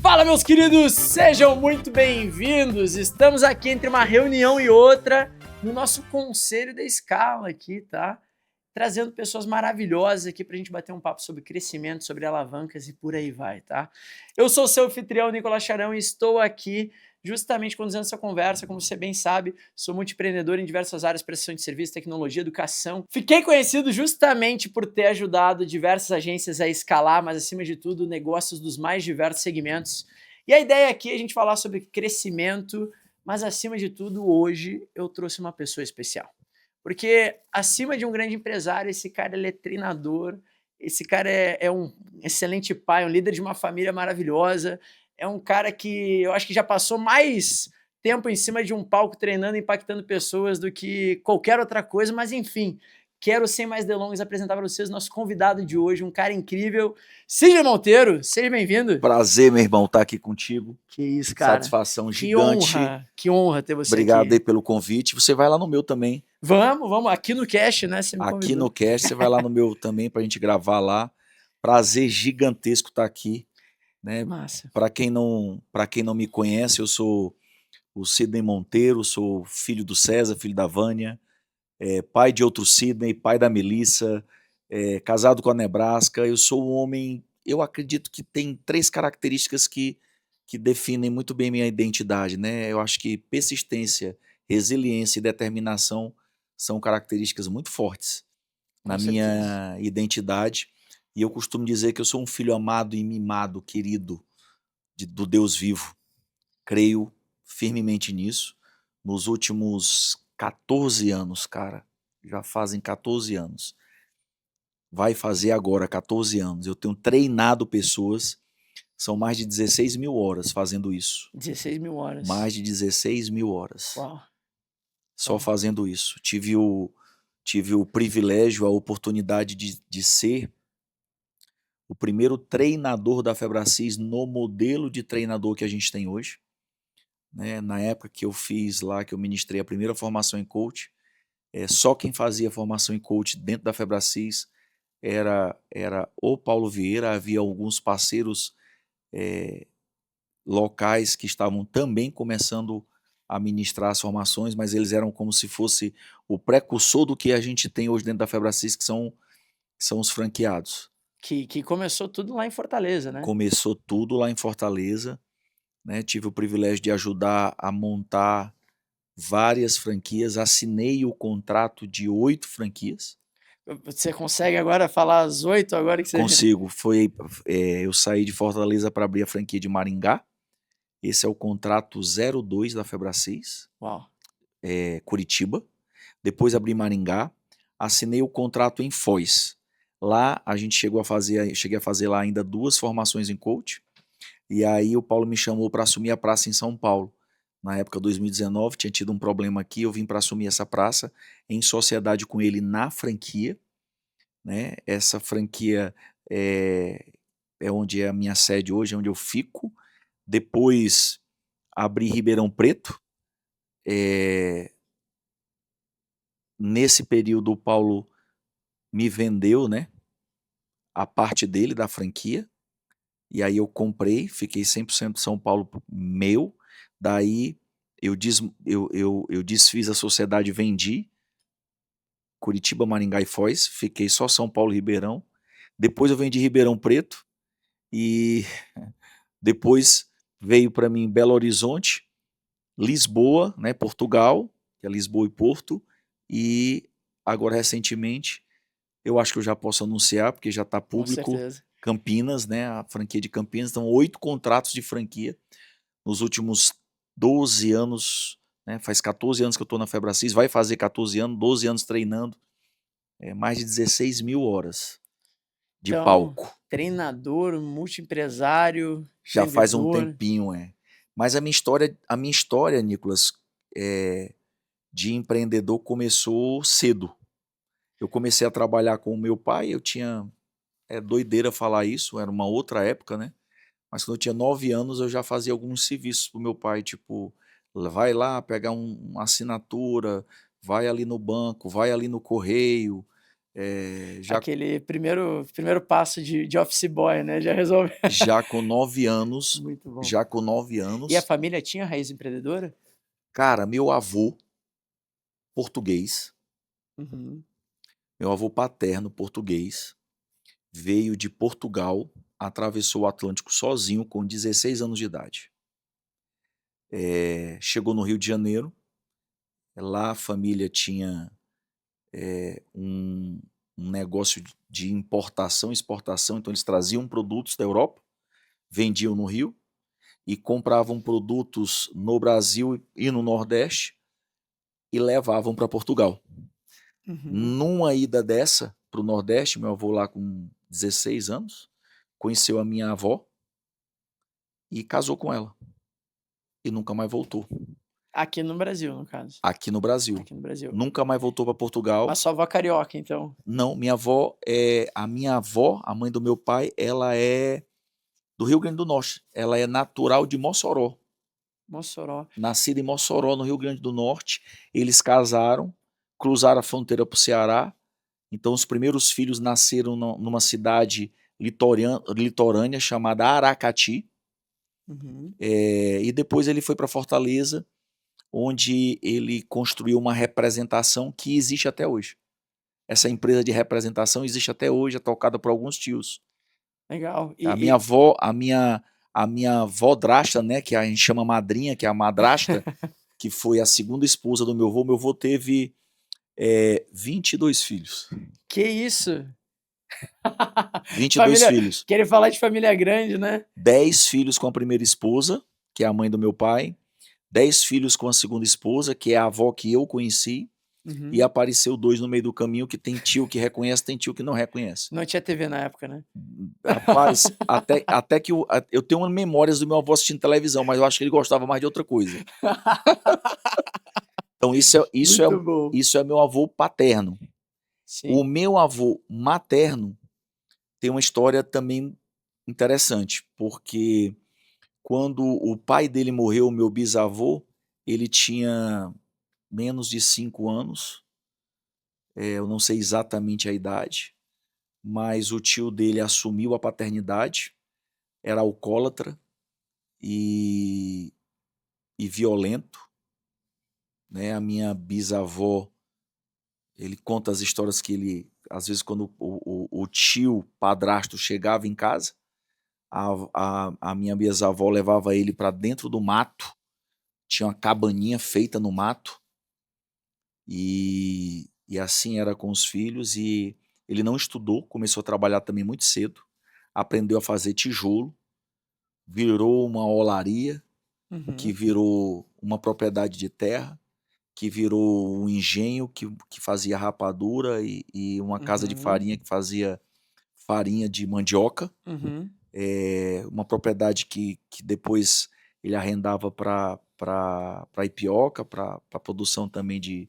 Fala, meus queridos, sejam muito bem-vindos. Estamos aqui entre uma reunião e outra no nosso Conselho da Scala aqui, tá? Trazendo pessoas maravilhosas aqui pra gente bater um papo sobre crescimento, sobre alavancas e por aí vai, tá? Eu sou o seu anfitrião, Nicolas Charão, e estou aqui justamente conduzindo essa conversa. Como você bem sabe, sou multiempreendedor em diversas áreas, prestação de serviço, tecnologia, educação. Fiquei conhecido justamente por ter ajudado diversas agências a escalar, mas acima de tudo, negócios dos mais diversos segmentos. E a ideia aqui é a gente falar sobre crescimento, mas acima de tudo, hoje eu trouxe uma pessoa especial. Porque acima de um grande empresário, esse cara ele é treinador, esse cara é um excelente pai, um líder de uma família maravilhosa, é um cara que eu acho que já passou mais tempo em cima de um palco treinando, impactando pessoas do que qualquer outra coisa, mas enfim, quero sem mais delongas apresentar para vocês nosso convidado de hoje, um cara incrível, Sidney Monteiro, seja bem-vindo. Prazer, meu irmão, estar aqui contigo. Que isso, cara. Satisfação gigante. Que honra ter você Obrigado aqui. aí pelo convite. Você vai lá no meu também. Vamos, aqui no Cast, né? Você me Aqui convidou. no Cast, você vai lá no meu também pra gente gravar lá. Prazer gigantesco estar aqui, né? Massa. Para quem não me conhece, eu sou o Sidney Monteiro, sou filho do César, filho da Vânia, pai de outro Sidney, pai da Melissa, casado com a Nebraska. Eu sou um homem, eu acredito que tem 3 características que definem muito bem minha identidade, né? Eu acho que persistência, resiliência e determinação são características muito fortes Com na certeza. minha identidade. E eu costumo dizer que eu sou um filho amado e mimado, querido, do Deus vivo. Creio firmemente nisso. Nos últimos 14 anos, cara, já fazem 14 anos. Vai fazer agora 14 anos. Eu tenho treinado pessoas, são mais de 16 mil horas fazendo isso. 16 mil horas. Mais de 16 mil horas. Uau. Só Uau. fazendo isso. Tive o privilégio, a oportunidade de ser o primeiro treinador da Febracis no modelo de treinador que a gente tem hoje. Né? Na época que eu fiz lá, que eu ministrei a primeira formação em coach, só quem fazia formação em coach dentro da Febracis era o Paulo Vieira. Havia alguns parceiros locais que estavam também começando a ministrar as formações, mas eles eram como se fosse o precursor do que a gente tem hoje dentro da Febracis, que são os franqueados. Que começou tudo lá em Fortaleza, né? Começou tudo lá em Fortaleza, né? Tive o privilégio de ajudar a montar várias franquias, assinei o contrato de 8 franquias. Você consegue agora falar as 8 agora que você... Consigo. Eu saí de Fortaleza para abrir a franquia de Maringá. Esse é o contrato 02 da Febracis. Uau. Curitiba. Depois abri Maringá. Assinei o contrato em Foz. Lá a gente cheguei a fazer lá ainda 2 formações em coach. E aí o Paulo me chamou para assumir a praça em São Paulo. Na época 2019 tinha tido um problema aqui, eu vim para assumir essa praça em sociedade com ele na franquia, né? Essa franquia é onde é a minha sede hoje, é onde eu fico. Depois abri Ribeirão Preto. Nesse período o Paulo me vendeu, né, a parte dele da franquia. E aí eu comprei, fiquei 100% São Paulo meu. Daí eu desfiz a sociedade, vendi Curitiba, Maringá e Foz, fiquei só São Paulo e Ribeirão. Depois eu vendi Ribeirão Preto e depois veio para mim Belo Horizonte, Lisboa, né, Portugal, que é Lisboa e Porto, e agora recentemente, eu acho que eu já posso anunciar, porque já está público, Com certeza. Campinas, né, a franquia de Campinas. Então 8 contratos de franquia nos últimos 12 anos, né, faz 14 anos que eu estou na Febracis, vai fazer 14 anos, 12 anos treinando, mais de 16 mil horas de Então, palco. treinador, multiempresário, Já faz um vendedor. tempinho, Mas a minha história, Nicolas, de empreendedor começou cedo. Eu comecei a trabalhar com o meu pai, eu tinha, doideira falar isso, era uma outra época, né? Mas quando eu tinha 9 anos, eu já fazia alguns serviços pro meu pai, tipo, vai lá pegar uma assinatura, vai ali no banco, vai ali no correio, já, Aquele primeiro passo de office boy, né, já resolve. já com 9 anos, Muito bom. já com 9 E a anos, família tinha raiz empreendedora? cara, meu avô português, Uhum. meu avô paterno português, veio de Portugal, atravessou o Atlântico sozinho com 16 anos de idade. Chegou no Rio de Janeiro, lá a família tinha um negócio de importação e exportação, então eles traziam produtos da Europa, vendiam no Rio e compravam produtos no Brasil e no Nordeste e levavam para Portugal. Uhum. Numa ida dessa para o Nordeste, meu avô lá com 16 anos, conheceu a minha avó e casou com ela. E nunca mais voltou. Aqui no Brasil, no caso. Aqui no Brasil. Aqui no Brasil. Nunca mais voltou para Portugal. Mas sua avó carioca, então. Não, a minha avó, a mãe do meu pai, ela é do Rio Grande do Norte. Ela é natural de Mossoró. Mossoró. Nascida em Mossoró, no Rio Grande do Norte. Eles casaram, cruzaram a fronteira para o Ceará. Então, os primeiros filhos nasceram numa cidade litorânea chamada Aracati. Uhum. E depois ele foi para Fortaleza, onde ele construiu uma representação que existe até hoje. Essa empresa de representação existe até hoje, é tocada por alguns tios. Legal. A minha avó, a minha vodrasta, né, que a gente chama madrinha, que é a madrasta, que foi a segunda esposa do meu avô teve 22 filhos. Que isso? 22 Família, filhos. querer falar de família grande, né? 10 filhos com a primeira esposa, que é a mãe do meu pai. 10 filhos com a segunda esposa, que é a avó que eu conheci. Uhum. E apareceu 2 no meio do caminho, que tem tio que reconhece, tem tio que não reconhece. Não tinha TV na época, né? Rapaz, até que eu tenho umas memórias do meu avô assistindo televisão, mas eu acho que ele gostava mais de outra coisa. Então Muito bom. isso é meu avô paterno. Sim. O meu avô materno tem uma história também interessante, porque quando o pai dele morreu, o meu bisavô, ele tinha menos de 5 anos, eu não sei exatamente a idade, mas o tio dele assumiu a paternidade, era alcoólatra e violento, né? A minha bisavó, ele conta as histórias que ele, às vezes quando o tio padrasto chegava em casa, a minha bisavó levava ele para dentro do mato, tinha uma cabaninha feita no mato, e assim era com os filhos, e ele não estudou, começou a trabalhar também muito cedo, aprendeu a fazer tijolo, virou uma olaria, que Uhum. virou uma propriedade de terra, que virou um engenho que fazia rapadura e uma casa de Uhum. farinha que fazia farinha de mandioca. Uhum. Uma propriedade que depois ele arrendava para Ipioca, para produção também De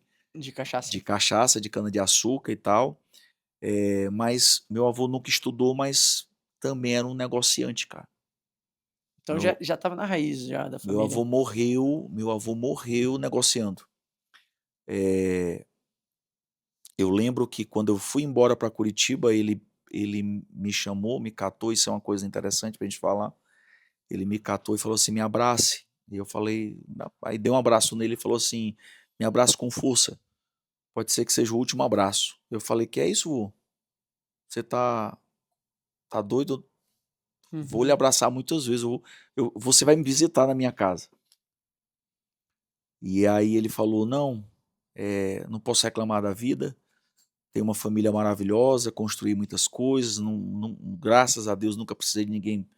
cachaça. de cachaça, de cana-de-açúcar e tal. Mas meu avô nunca estudou, mas também era um negociante, cara. Então Meu, já estava na raiz já da meu família. avô morreu negociando. Eu lembro que quando eu fui embora para Curitiba, ele me chamou, me catou, isso é uma coisa interessante para a gente falar. Ele me catou e falou assim: me abrace. E eu falei, aí dei um abraço nele e falou assim: me abrace com força. Pode ser que seja o último abraço. Eu falei: que é isso, vô? Você tá doido? Vou lhe Uhum. abraçar muitas vezes. Você vai me visitar na minha casa. E aí ele falou: não, não posso reclamar da vida. Tenho uma família maravilhosa, construí muitas coisas. Graças a Deus nunca precisei de ninguém,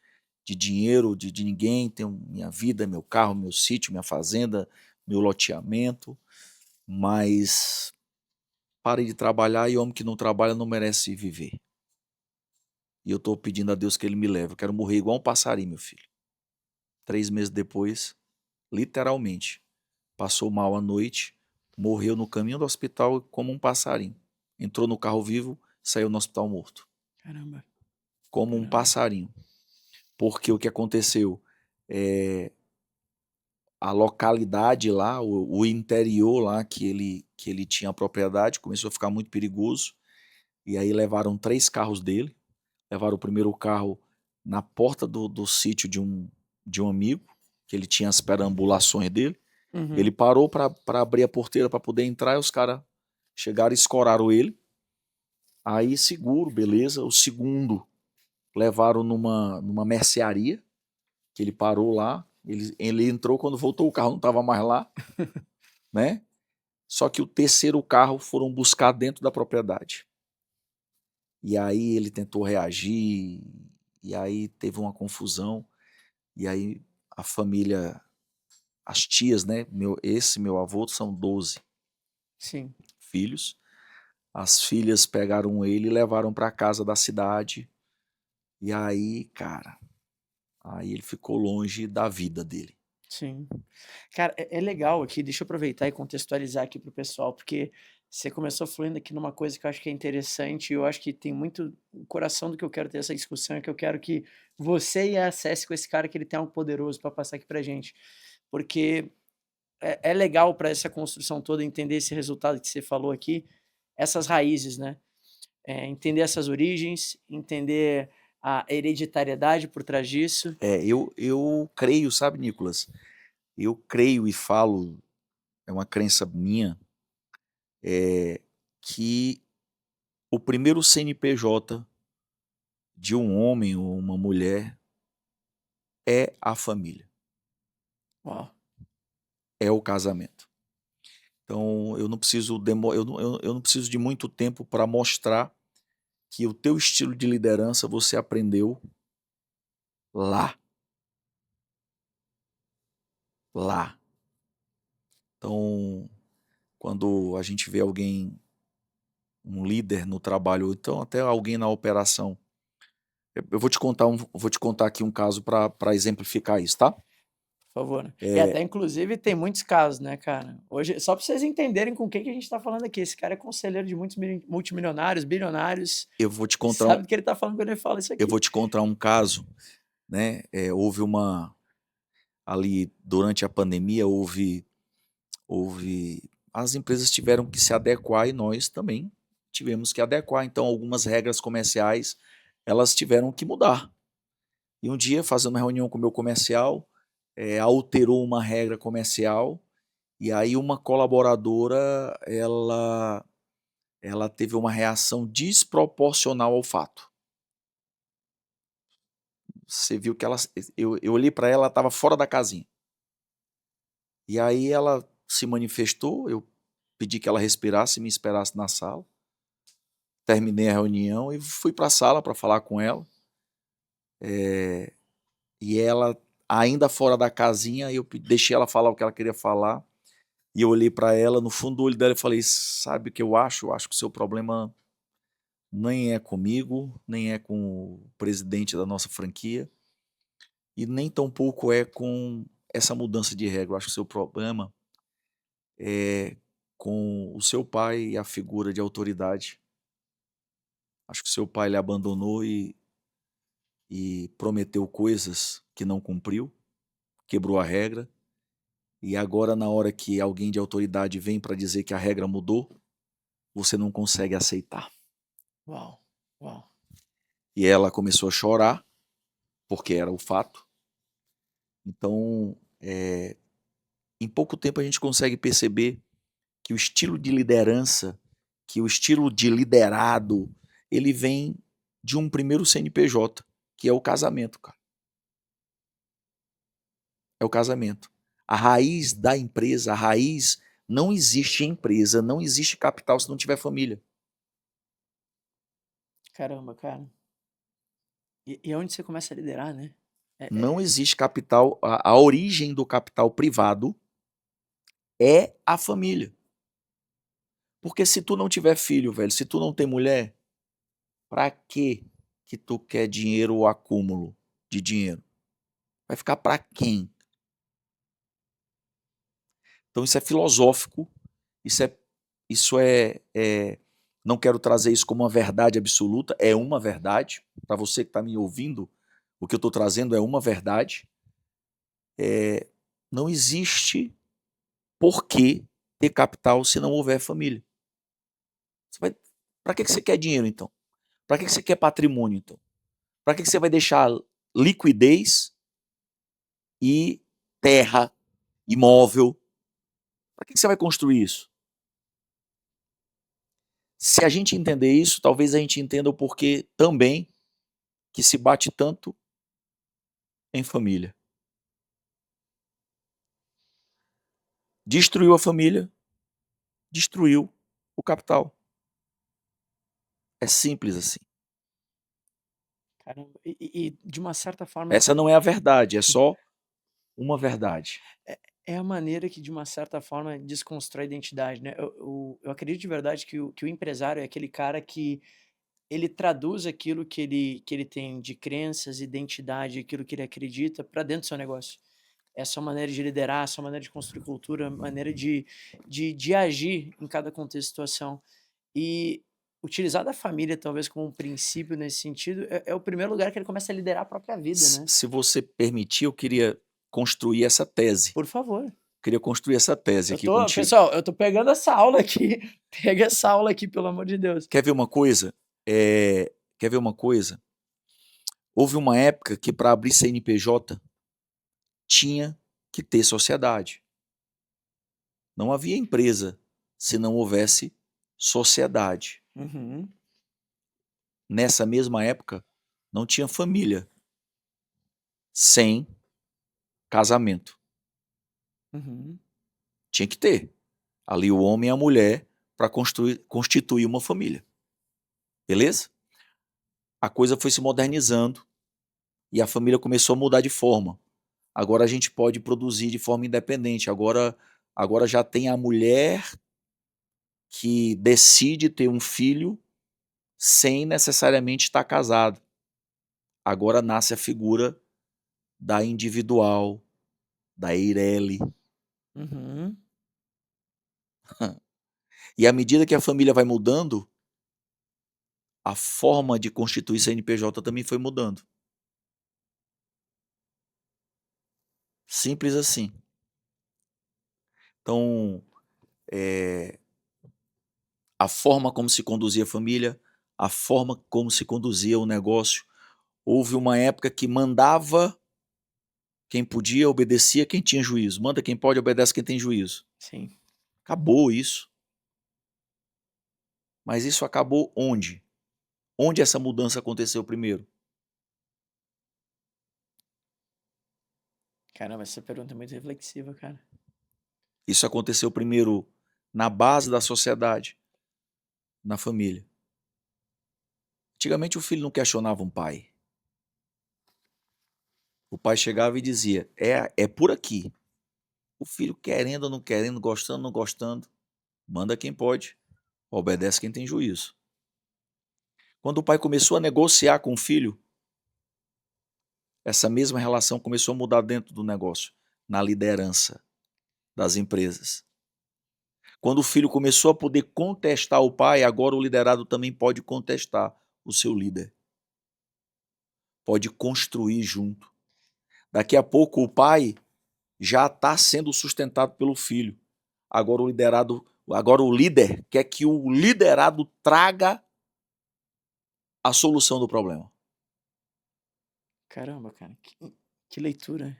de dinheiro, de ninguém. Tenho minha vida, meu carro, meu sítio, minha fazenda, meu loteamento. Mas pare de trabalhar, e homem que não trabalha não merece viver. E eu estou pedindo a Deus que ele me leve. Eu quero morrer igual um passarinho, meu filho. 3 meses depois, literalmente, passou mal à noite, morreu no caminho do hospital como um passarinho. Entrou no carro vivo, saiu no hospital morto. Caramba. Como um passarinho. Porque o que aconteceu? a localidade lá, o interior lá que ele tinha a propriedade, começou a ficar muito perigoso. E aí levaram 3 carros dele, levaram o primeiro carro na porta do sítio de um amigo, que ele tinha as perambulações dele. Ele Uhum. parou para abrir a porteira para poder entrar e os caras chegaram e escoraram ele. Aí seguro, beleza. O segundo levaram numa mercearia, que ele parou lá. Ele entrou, quando voltou o carro não estava mais lá, né? Só que o terceiro carro foram buscar dentro da propriedade. E aí ele tentou reagir, e aí teve uma confusão, e aí a família, as tias, né? Esse meu avô são 12 Sim. filhos. As filhas pegaram ele e levaram para casa da cidade. E aí, cara, aí ele ficou longe da vida dele. Sim. Cara, é legal aqui, deixa eu aproveitar e contextualizar aqui para o pessoal, porque você começou fluindo aqui numa coisa que eu acho que é interessante, e eu acho que tem muito o coração do que eu quero ter essa discussão, é que eu quero que você acesse com esse cara, que ele tem algo poderoso para passar aqui pra gente. Porque é legal para essa construção toda entender esse resultado que você falou aqui, essas raízes, né? Entender essas origens, entender a hereditariedade por trás disso. Eu creio, sabe, Nicolas? Eu creio e falo, é uma crença minha, que o primeiro CNPJ de um homem ou uma mulher é a família, Uau. é o casamento. Então eu não preciso eu não preciso de muito tempo para mostrar que o teu estilo de liderança você aprendeu lá, lá. Então, quando a gente vê alguém, um líder no trabalho, ou então até alguém na operação, eu vou te contar aqui um caso para exemplificar isso, tá? Por favor. E É, até inclusive tem muitos casos, né, cara? Hoje, só para vocês entenderem com quem que a gente tá falando aqui, esse cara é conselheiro de muitos multimilionários, bilionários, eu vou te e contar um, sabe do que ele tá falando quando ele fala isso eu aqui. vou te contar um caso, né? Houve ali durante a pandemia houve as empresas tiveram que se adequar e nós também tivemos que adequar. Então, algumas regras comerciais, elas tiveram que mudar. E um dia, fazendo uma reunião com o meu comercial, alterou uma regra comercial e aí uma colaboradora, ela teve uma reação desproporcional ao fato. Você viu que eu olhei para ela, ela estava fora da casinha. E aí ela se manifestou, eu pedi que ela respirasse e me esperasse na sala. Terminei a reunião e fui para a sala para falar com ela. E ela, ainda fora da casinha, eu deixei ela falar o que ela queria falar. E eu olhei para ela, no fundo do olho dela e falei: sabe o que eu acho? Eu acho que o seu problema nem é comigo, nem é com o presidente da nossa franquia, e nem tampouco é com essa mudança de regra. Eu acho que o seu problema é com o seu pai e a figura de autoridade. Acho que o seu pai lhe abandonou e prometeu coisas que não cumpriu, quebrou a regra, e agora, na hora que alguém de autoridade vem para dizer que a regra mudou, você não consegue aceitar. Uau, uau. E ela começou a chorar, porque era o fato. Então, em pouco tempo a gente consegue perceber que o estilo de liderança, que o estilo de liderado, ele vem de um primeiro CNPJ, que é o casamento, cara. É o casamento. A raiz da empresa, a raiz, não existe empresa, não existe capital se não tiver família. Caramba, cara. E é onde você começa a liderar, né? Não existe capital, a origem do capital privado é a família. Porque se tu não tiver filho, velho, se tu não tem mulher, pra que tu quer dinheiro ou acúmulo de dinheiro? Vai ficar pra quem? Então isso é filosófico, isso é, não quero trazer isso como uma verdade absoluta, é uma verdade. Para você que está me ouvindo, o que eu estou trazendo é uma verdade. não existe por que ter capital se não houver família. Para que você quer dinheiro, então? Para que você quer patrimônio, então? Para que você vai deixar liquidez e terra, imóvel? Para que você vai construir isso? Se a gente entender isso, talvez a gente entenda o porquê também que se bate tanto em família. Destruiu a família, destruiu o capital. É simples assim. Caramba. E de uma certa forma, Essa não é a verdade, é só uma verdade. é a maneira que, de uma certa forma, desconstrói a identidade, né? Eu acredito de verdade que o empresário é aquele cara que ele traduz aquilo que ele tem de crenças, identidade, aquilo que ele acredita para dentro do seu negócio. É a sua maneira de liderar, a sua maneira de construir cultura, a maneira de agir em cada contexto e situação. E utilizar da família, talvez, como um princípio nesse sentido, é o primeiro lugar que ele começa a liderar a própria vida, né? Se você permitir, eu queria construir essa tese. Por favor. Queria construir essa tese aqui contigo. Pessoal, eu tô pegando essa aula aqui. Pega essa aula aqui, pelo amor de Deus. Quer ver uma coisa? Quer ver uma coisa? Houve uma época que para abrir CNPJ tinha que ter sociedade. Não havia empresa se não houvesse sociedade. Uhum. Nessa mesma época, não tinha família sem casamento. Uhum. Tinha que ter. Ali o homem e a mulher para constituir uma família. Beleza? A coisa foi se modernizando e a família começou a mudar de forma. Agora a gente pode produzir de forma independente. Agora já tem a mulher que decide ter um filho sem necessariamente estar casado. Agora nasce a figura da individual, da Eireli. Uhum. E à medida que a família vai mudando, a forma de constituir CNPJ também foi mudando. Simples assim. Então, a forma como se conduzia a família, a forma como se conduzia o negócio. Houve uma época que mandava quem podia, obedecia quem tinha juízo. Manda quem pode, obedece quem tem juízo. Sim. Acabou isso. Mas isso acabou onde? Onde essa mudança aconteceu primeiro? Caramba, essa pergunta é muito reflexiva, cara. Isso aconteceu primeiro na base da sociedade, na família. Antigamente o filho não questionava um pai. O pai chegava e dizia, é por aqui. O filho querendo ou não querendo, gostando ou não gostando, manda quem pode, obedece quem tem juízo. Quando o pai começou a negociar com o filho, essa mesma relação começou a mudar dentro do negócio, na liderança das empresas. Quando o filho começou a poder contestar o pai, agora o liderado também pode contestar o seu líder. Pode construir junto. Daqui a pouco o pai já está sendo sustentado pelo filho. Agora o líder quer que o liderado traga a solução do problema. Caramba, cara. Que leitura.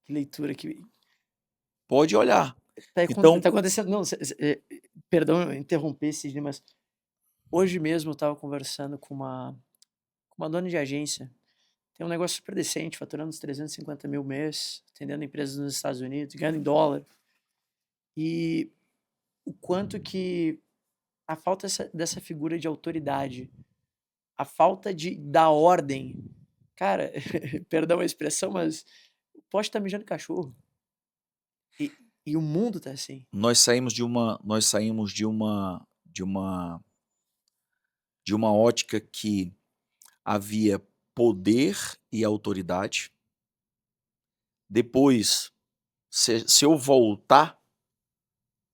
Que leitura. Pode olhar. Tá Então, acontecendo. Não, perdão eu interromper, Sidney, mas hoje mesmo eu tava conversando com uma dona de agência. Tem um negócio super decente, faturando uns 350 mil mês, atendendo empresas nos Estados Unidos, ganhando em dólar. E o quanto que a falta dessa figura de autoridade, a falta da ordem. Cara, perdão a expressão, mas o poste tá mijando cachorro. E o mundo tá assim. nós saímos de uma ótica que havia poder e autoridade. Depois, se eu voltar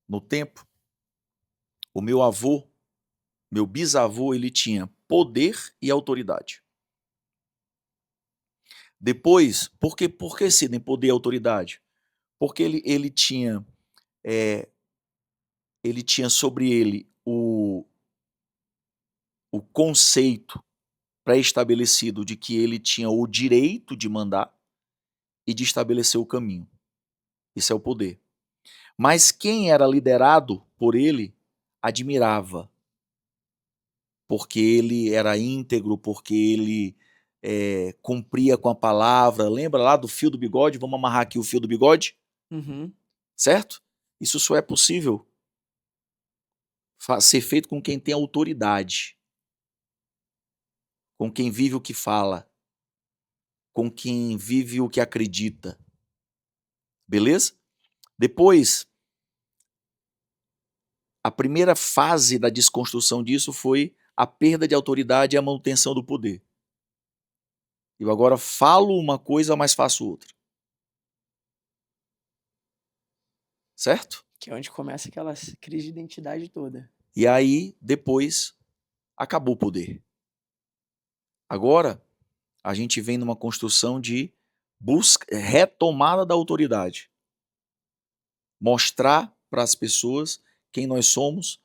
no tempo, o meu bisavô, ele tinha poder e autoridade. Depois, por que Sidney, poder e autoridade? Porque ele tinha sobre ele o conceito pré-estabelecido de que ele tinha o direito de mandar e de estabelecer o caminho. Isso é o poder. Mas quem era liderado por ele admirava, porque ele era íntegro, porque ele cumpria com a palavra. Lembra lá do fio do bigode? Vamos amarrar aqui o fio do bigode? Uhum. Certo? Isso só é possível ser feito com quem tem autoridade, com quem vive o que fala, com quem vive o que acredita. Beleza? Depois, a primeira fase da desconstrução disso foi a perda de autoridade e a manutenção do poder. Eu agora falo uma coisa, mas faço outra. Certo? Que é onde começa aquela crise de identidade toda. E aí, depois, acabou o poder. Agora, a gente vem numa construção de retomada da autoridade. Mostrar para as pessoas quem nós somos,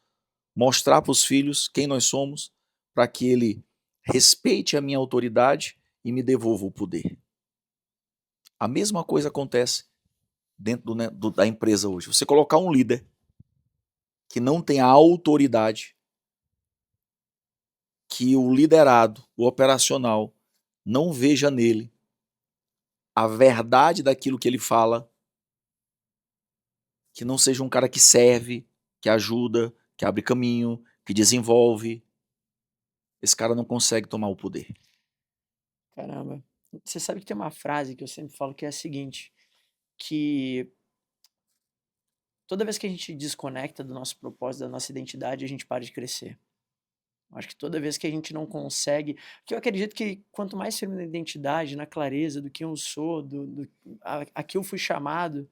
mostrar para os filhos quem nós somos, para que ele respeite a minha autoridade e me devolva o poder. A mesma coisa acontece dentro da empresa hoje. Você colocar um líder que não tem a autoridade, que o liderado, o operacional, não veja nele a verdade daquilo que ele fala, que não seja um cara que serve, que ajuda, que abre caminho, que desenvolve. Esse cara não consegue tomar o poder. Caramba. Você sabe que tem uma frase que eu sempre falo que é a seguinte, que toda vez que a gente desconecta do nosso propósito, da nossa identidade, a gente para de crescer. Acho que toda vez que a gente não consegue, que eu acredito que quanto mais firme na identidade, na clareza do que eu sou, a que eu fui chamado,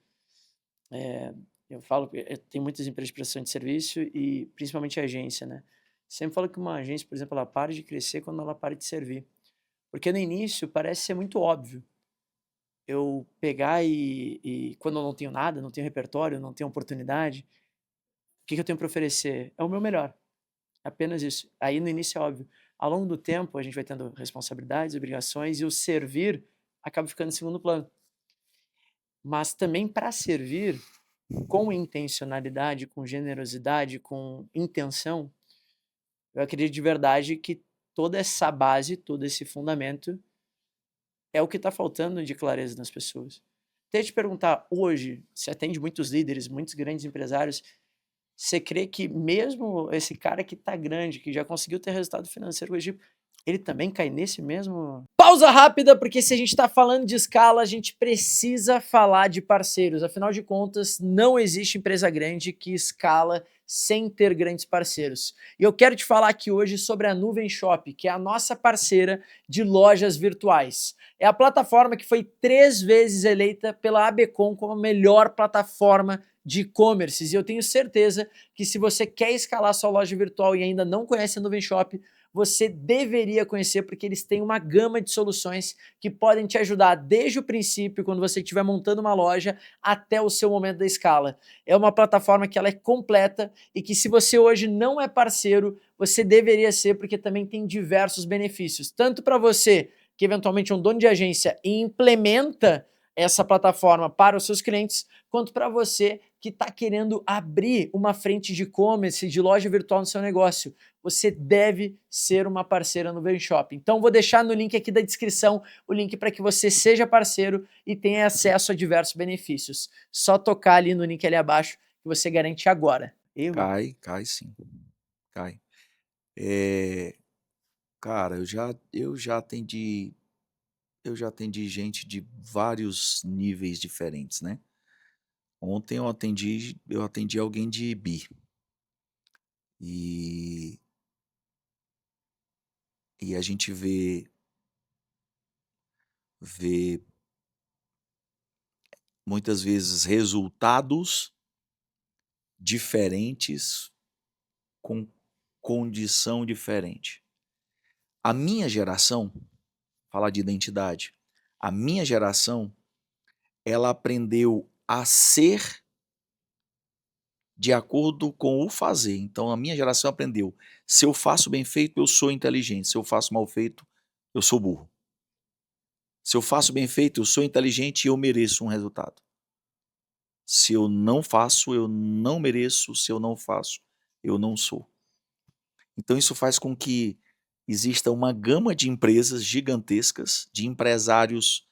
eu falo que tem muitas empresas de prestação de serviço e principalmente agência, né? Sempre falo que uma agência, por exemplo, ela para de crescer quando ela para de servir. Porque no início parece ser muito óbvio eu pegar e quando eu não tenho nada, não tenho repertório, não tenho oportunidade, o que eu tenho para oferecer? É o meu melhor. Apenas isso. Aí no início é óbvio. Ao longo do tempo, a gente vai tendo responsabilidades, obrigações e o servir acaba ficando em segundo plano. Mas também para servir com intencionalidade, com generosidade, com intenção, eu acredito de verdade que toda essa base, todo esse fundamento é o que está faltando de clareza nas pessoas. Até te perguntar, hoje, você atende muitos líderes, muitos grandes empresários, você crê que mesmo esse cara que tá grande, que já conseguiu ter resultado financeiro com o Egito, ele também cai nesse mesmo? Pausa rápida, porque se a gente tá falando de escala, a gente precisa falar de parceiros. Afinal de contas, não existe empresa grande que escala sem ter grandes parceiros. E eu quero te falar aqui hoje sobre a Nuvem Shop, que é a nossa parceira de lojas virtuais. É a plataforma que foi 3 vezes eleita pela ABCom como a melhor plataforma de e-commerce. E eu tenho certeza que se você quer escalar sua loja virtual e ainda não conhece a Nuvem Shop, você deveria conhecer, porque eles têm uma gama de soluções que podem te ajudar desde o princípio, quando você estiver montando uma loja, até o seu momento da escala. É uma plataforma que ela é completa e que, se você hoje não é parceiro, você deveria ser, porque também tem diversos benefícios, tanto para você que eventualmente é um dono de agência e implementa essa plataforma para os seus clientes, quanto para você que está querendo abrir uma frente de e-commerce, de loja virtual no seu negócio. Você deve ser uma parceira no Nuvem Shop. Então vou deixar no link aqui da descrição o link para que você seja parceiro e tenha acesso a diversos benefícios. Só tocar ali no link ali abaixo que você garante agora. Erro? Cai sim. Cai. Cara, eu já atendi gente de vários níveis diferentes, né? Ontem eu atendi alguém de bi. E, e a gente vê muitas vezes resultados diferentes com condição diferente. A minha geração, falar de identidade, A minha geração, ela aprendeu a ser de acordo com o fazer. Então, a minha geração aprendeu: se eu faço bem feito, eu sou inteligente. Se eu faço mal feito, eu sou burro. Se eu faço bem feito, eu sou inteligente e eu mereço um resultado. Se eu não faço, eu não mereço. Se eu não faço, eu não sou. Então, isso faz com que exista uma gama de empresas gigantescas, de empresários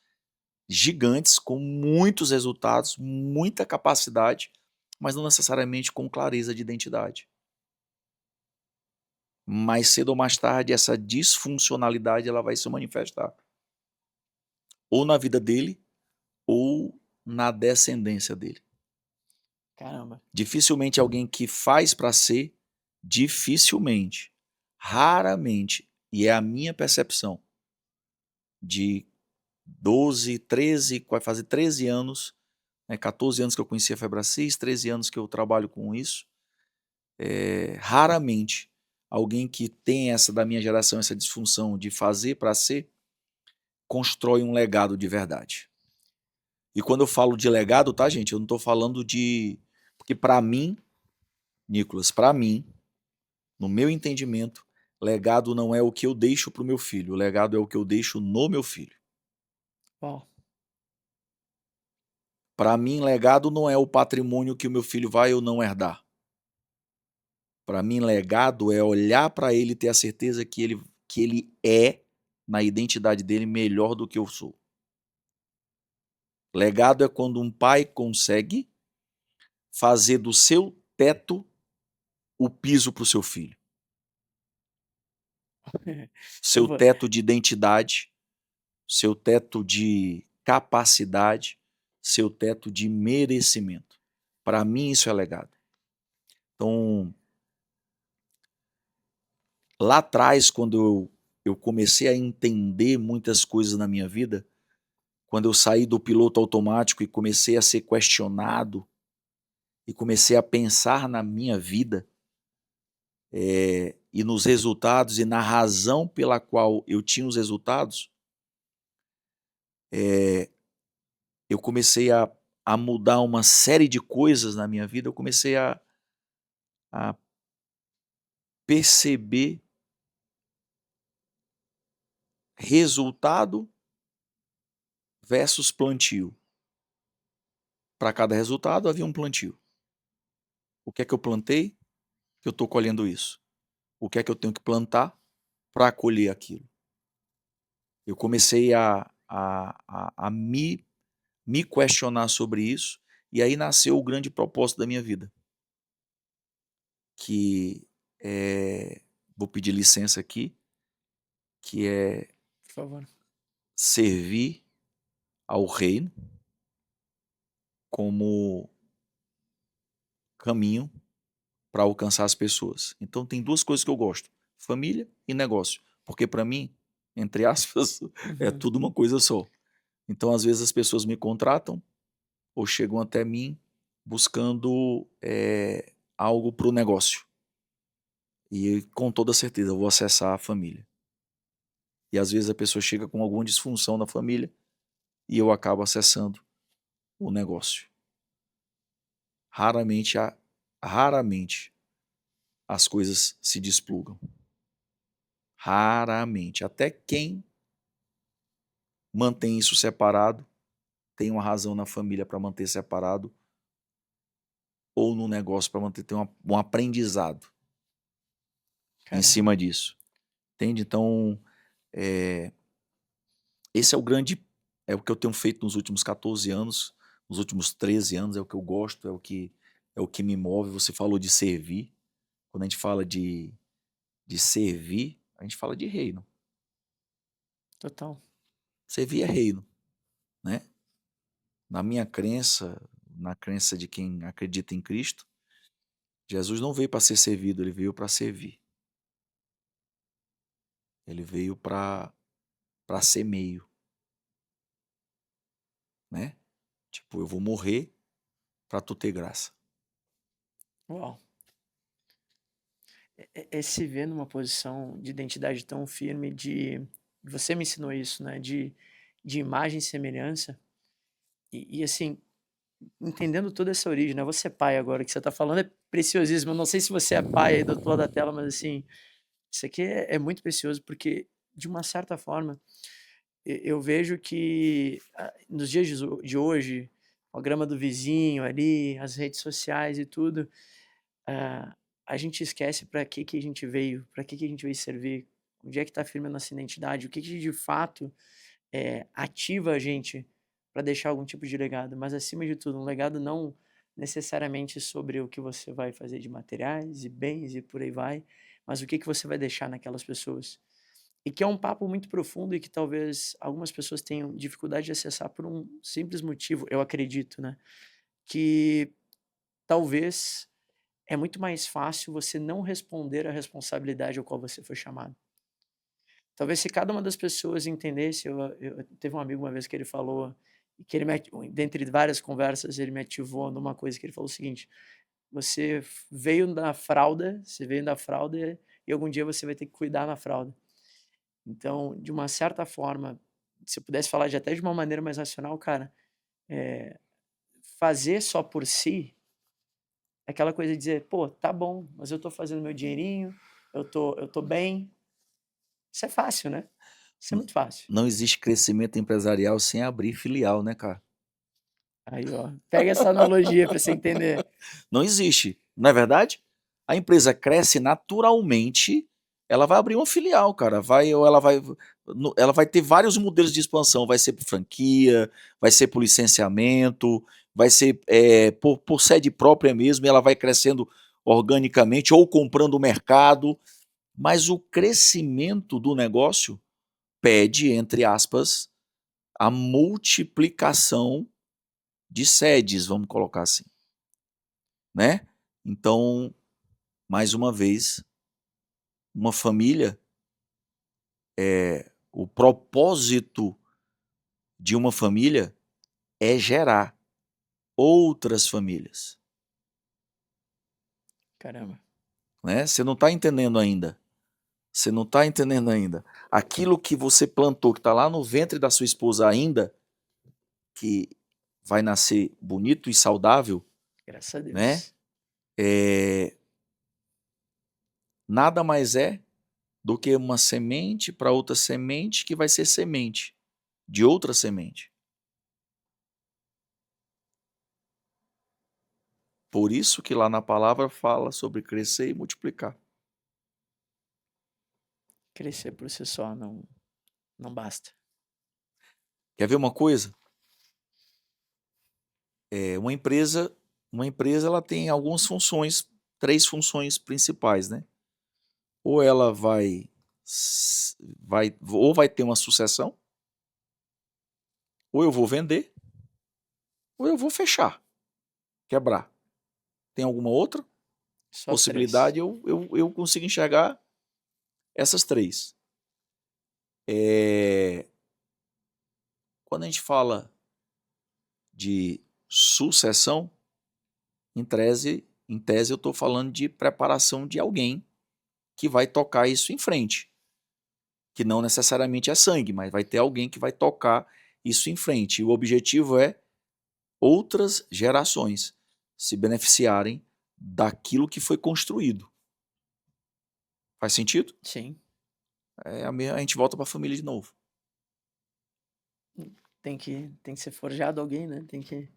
gigantes, com muitos resultados, muita capacidade, mas não necessariamente com clareza de identidade. Mais cedo ou mais tarde, essa disfuncionalidade ela vai se manifestar ou na vida dele ou na descendência dele. Caramba. Dificilmente alguém que faz para ser, dificilmente, raramente, e é a minha percepção, de 12, 13, vai fazer 13 anos, 14 anos que eu conheci a Febracis, 13 anos que eu trabalho com isso, raramente alguém que tem essa da minha geração, essa disfunção de fazer para ser, constrói um legado de verdade. E quando eu falo de legado, tá, gente? Eu não estou falando de... Porque para mim, Nicolas, para mim, no meu entendimento, legado não é o que eu deixo para o meu filho. O legado é o que eu deixo no meu filho. Uau. Para mim, legado não é o patrimônio que o meu filho vai ou não herdar. Para mim, legado é olhar para ele e ter a certeza que ele é, na identidade dele, melhor do que eu sou. Legado é quando um pai consegue fazer do seu teto o piso para o seu filho. Seu teto de identidade, seu teto de capacidade, seu teto de merecimento. Para mim, isso é legado. Então, lá atrás, quando eu comecei a entender muitas coisas na minha vida, quando eu saí do piloto automático e comecei a ser questionado e comecei a pensar na minha vida e nos resultados e na razão pela qual eu tinha os resultados, eu comecei a mudar uma série de coisas na minha vida, eu comecei a perceber resultado versus plantio. Para cada resultado havia um plantio. O que é que eu plantei? Que eu estou colhendo isso. O que é que eu tenho que plantar para colher aquilo? Eu comecei a me questionar sobre isso, e aí nasceu o grande propósito da minha vida, que vou pedir licença aqui, que é Por favor. servir ao reino como caminho para alcançar as pessoas. Então tem duas coisas que eu gosto: família e negócio, porque para mim, entre aspas, é tudo uma coisa só. Então às vezes as pessoas me contratam ou chegam até mim buscando algo para o negócio. E com toda certeza eu vou acessar a família. E às vezes a pessoa chega com alguma disfunção na família e eu acabo acessando o negócio. Raramente as coisas se desplugam. Raramente. Até quem mantém isso separado tem uma razão na família para manter separado ou no negócio para manter ter um aprendizado em Caramba. cima disso. Entende? Então, esse é o que eu tenho feito nos últimos 14 anos, nos últimos 13 anos, é o que eu gosto, é o que me move. Você falou de servir. Quando a gente fala de servir, a gente fala de reino. Total. Servir é reino, né? Na minha crença, na crença de quem acredita em Cristo, Jesus não veio para ser servido, ele veio para servir. Ele veio para ser meio, né? Tipo, eu vou morrer para tu ter graça. Uau. É se ver numa posição de identidade tão firme de... Você me ensinou isso, né? De de imagem e semelhança, e assim, entendendo toda essa origem, né? Você é pai agora, que você tá falando é preciosíssimo. Eu não sei se você é pai aí do outro lado da tela, mas assim, isso aqui é muito precioso, porque de uma certa forma, eu vejo que nos dias de hoje, a grama do vizinho ali, as redes sociais e tudo, ah, a gente esquece para que a gente veio, para que a gente veio servir, onde é que está firme a nossa identidade, o que de fato ativa a gente para deixar algum tipo de legado, mas acima de tudo, um legado não necessariamente sobre o que você vai fazer de materiais e bens e por aí vai, mas o que você vai deixar naquelas pessoas. E que é um papo muito profundo e que talvez algumas pessoas tenham dificuldade de acessar por um simples motivo, eu acredito, né? Que talvez é muito mais fácil você não responder à responsabilidade ao qual você foi chamado. Talvez se cada uma das pessoas entendesse, teve um amigo uma vez que ele falou, que ele dentre várias conversas, ele me ativou numa coisa que ele falou o seguinte: você veio da fralda e algum dia você vai ter que cuidar na fralda. Então, de uma certa forma, se eu pudesse falar até de uma maneira mais racional, cara, eh, fazer só por si, é aquela coisa de dizer: "Pô, tá bom, mas eu tô fazendo meu dinheirinho, eu tô bem". Isso é fácil, né? Isso é N- muito fácil. Não existe crescimento empresarial sem abrir filial, né, cara? Aí, ó, pega essa analogia para você entender. Não existe, não é verdade? A empresa cresce naturalmente, ela vai abrir uma filial, cara. Ela vai ter vários modelos de expansão. Vai ser por franquia, vai ser por licenciamento, vai ser por sede própria mesmo. E ela vai crescendo organicamente ou comprando o mercado. Mas o crescimento do negócio pede, entre aspas, a multiplicação de sedes, vamos colocar assim, né? Então, mais uma vez, uma família, o propósito de uma família é gerar outras famílias, Caramba. né? Você não está entendendo ainda. Você não está entendendo ainda. Aquilo que você plantou, que está lá no ventre da sua esposa ainda, que vai nascer bonito e saudável, Graças a né? Deus. É, nada mais é do que uma semente para outra semente que vai ser semente de outra semente. Por isso que lá na palavra fala sobre crescer e multiplicar. Crescer por si só não basta. Quer ver uma coisa? Uma empresa ela tem algumas funções, três funções principais, né? Ou ela vai ter uma sucessão, ou eu vou vender, ou eu vou fechar, quebrar. Tem alguma outra Só as 3. possibilidade? Eu consigo enxergar essas três. Quando a gente fala de sucessão, em tese eu estou falando de preparação de alguém que vai tocar isso em frente. Que não necessariamente é sangue, mas vai ter alguém que vai tocar isso em frente. E o objetivo é outras gerações se beneficiarem daquilo que foi construído. Faz sentido? Sim. A gente volta para a família de novo. Tem que ser forjado alguém, né? Tem que.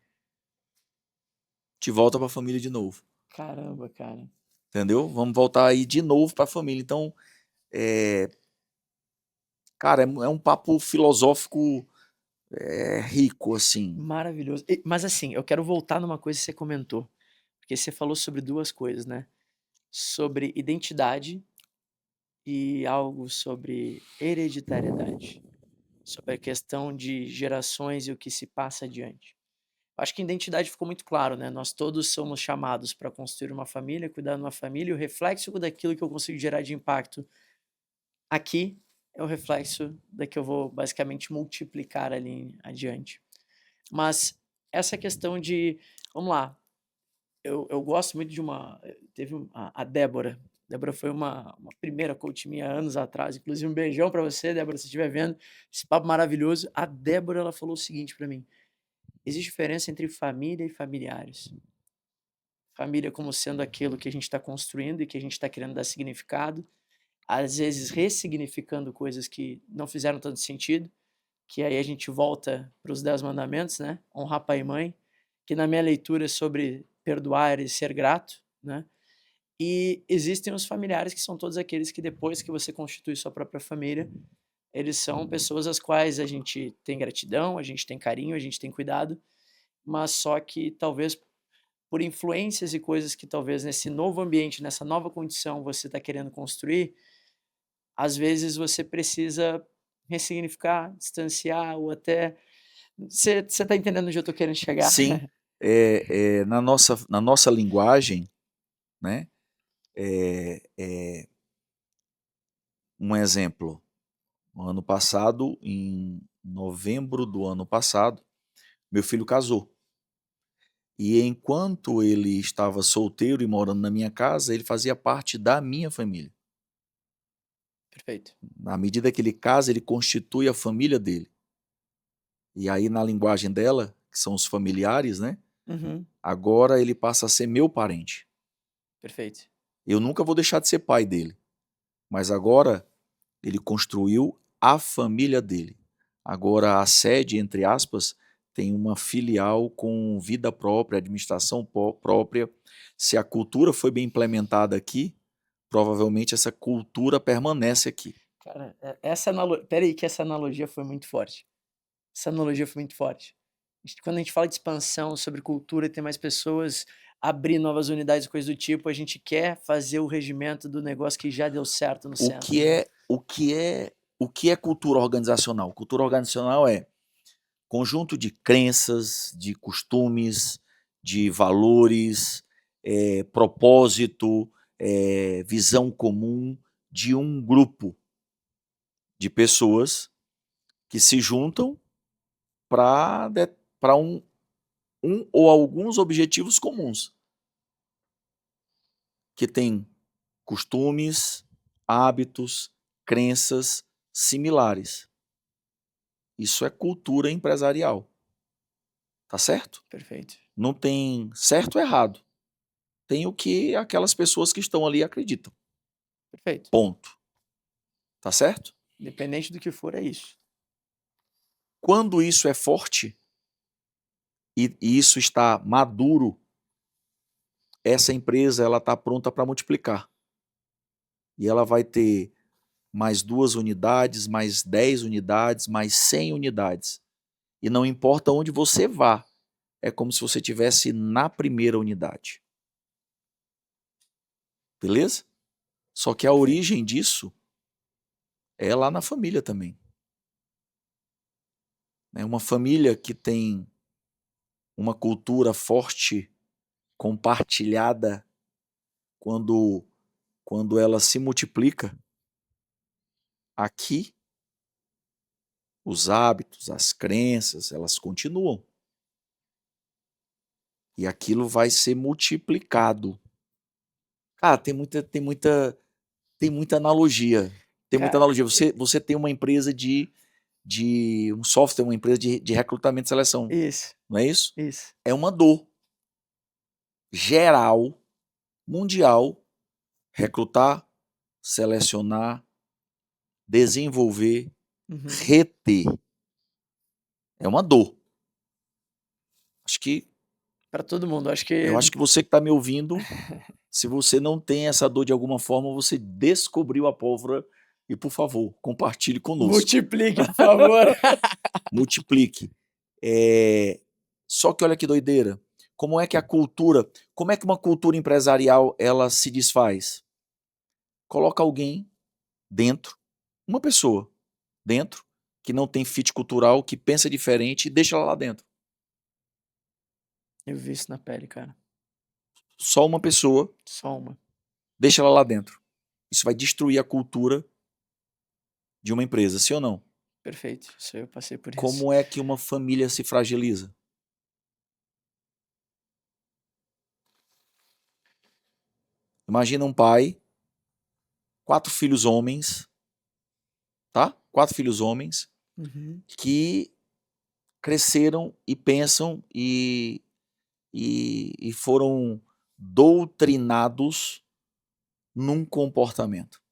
Te volta para a família de novo. Caramba, cara. Entendeu? Vamos voltar aí de novo para a família. Então, cara, é um papo filosófico rico, assim. Maravilhoso. Mas assim, eu quero voltar numa coisa que você comentou. Porque você falou sobre duas coisas, né? Sobre identidade e algo sobre hereditariedade. Sobre a questão de gerações e o que se passa adiante. Acho que a identidade ficou muito claro, né? Nós todos somos chamados para construir uma família, cuidar de uma família, e o reflexo daquilo que eu consigo gerar de impacto aqui é o reflexo da que eu vou basicamente multiplicar ali adiante. Mas essa questão de, vamos lá, eu gosto muito de uma, teve a Débora, Débora foi uma primeira coach minha anos atrás, inclusive um beijão para você, Débora, se estiver vendo esse papo maravilhoso. A Débora, ela falou o seguinte para mim: existe diferença entre família e familiares. Família como sendo aquilo que a gente está construindo e que a gente está querendo dar significado, às vezes ressignificando coisas que não fizeram tanto sentido, que aí a gente volta para os 10 mandamentos, né? Honrar pai e mãe, que na minha leitura é sobre perdoar e ser grato, né? E existem os familiares que são todos aqueles que depois que você constitui sua própria família, eles são pessoas às quais a gente tem gratidão, a gente tem carinho, a gente tem cuidado, mas só que talvez por influências e coisas que talvez nesse novo ambiente, nessa nova condição você está querendo construir, às vezes você precisa ressignificar, distanciar ou até. Você está entendendo onde eu estou querendo chegar? Sim, na nossa linguagem, né? Um exemplo, no ano passado, em novembro do ano passado, meu filho casou. E enquanto ele estava solteiro e morando na minha casa, ele fazia parte da minha família. Perfeito. Na medida que ele casa, ele constitui a família dele. E aí, na linguagem dela, que são os familiares, né? Uhum, Agora ele passa a ser meu parente. perfeito. Eu nunca vou deixar de ser pai dele, mas agora ele construiu a família dele. Agora a sede, entre aspas, tem uma filial com vida própria, administração própria. Se a cultura foi bem implementada aqui, provavelmente essa cultura permanece aqui. Cara, essa analogia. Peraí, que essa analogia foi muito forte. Essa analogia foi muito forte. Quando a gente fala de expansão sobre cultura, ter mais pessoas, abrir novas unidades, coisas do tipo, a gente quer fazer o regimento do negócio que já deu certo no O centro, que né? é, o que é, o que é cultura organizacional? Cultura organizacional é conjunto de crenças, de costumes, de valores, propósito, visão comum de um grupo de pessoas que se juntam para um ou alguns objetivos comuns, que tem costumes, hábitos, crenças similares. Isso é cultura empresarial, tá certo? Perfeito. Não tem certo ou errado. Tem o que aquelas pessoas que estão ali acreditam. Perfeito. Ponto. Tá certo? Independente do que for, é isso. Quando isso é forte e isso está maduro, essa empresa ela está pronta para multiplicar. E ela vai ter mais 2 unidades, mais 10 unidades, mais 100 unidades. E não importa onde você vá, é como se você estivesse na primeira unidade. Beleza? Só que a origem disso é lá na família também. É uma família que tem uma cultura forte, compartilhada, quando ela se multiplica, aqui os hábitos, as crenças, elas continuam. E aquilo vai ser multiplicado. Cara, tem muita analogia. Tem muita Cara, analogia. Você tem uma empresa de um software, uma empresa de recrutamento e seleção, isso, não é isso? isso. É uma dor geral, mundial, recrutar, selecionar, desenvolver, Uhum. reter. É uma dor. Acho que Para todo mundo. Acho eu que acho que você que está me ouvindo, se você não tem essa dor de alguma forma, você descobriu a pólvora e, por favor, compartilhe conosco. multiplique, por favor. Multiplique. Só que olha que doideira. Como é que uma cultura empresarial ela se desfaz? Coloca alguém dentro, uma pessoa dentro, que não tem fit cultural, que pensa diferente e deixa ela lá dentro. Eu vi isso na pele, cara. Só uma pessoa, Só uma. deixa ela lá dentro. Isso vai destruir a cultura de uma empresa, sim ou não? Perfeito. Isso aí eu passei por isso. Como é que uma família se fragiliza? Imagina um pai 4 filhos homens, tá? 4 filhos homens Uhum. que cresceram e pensam e foram doutrinados num comportamento.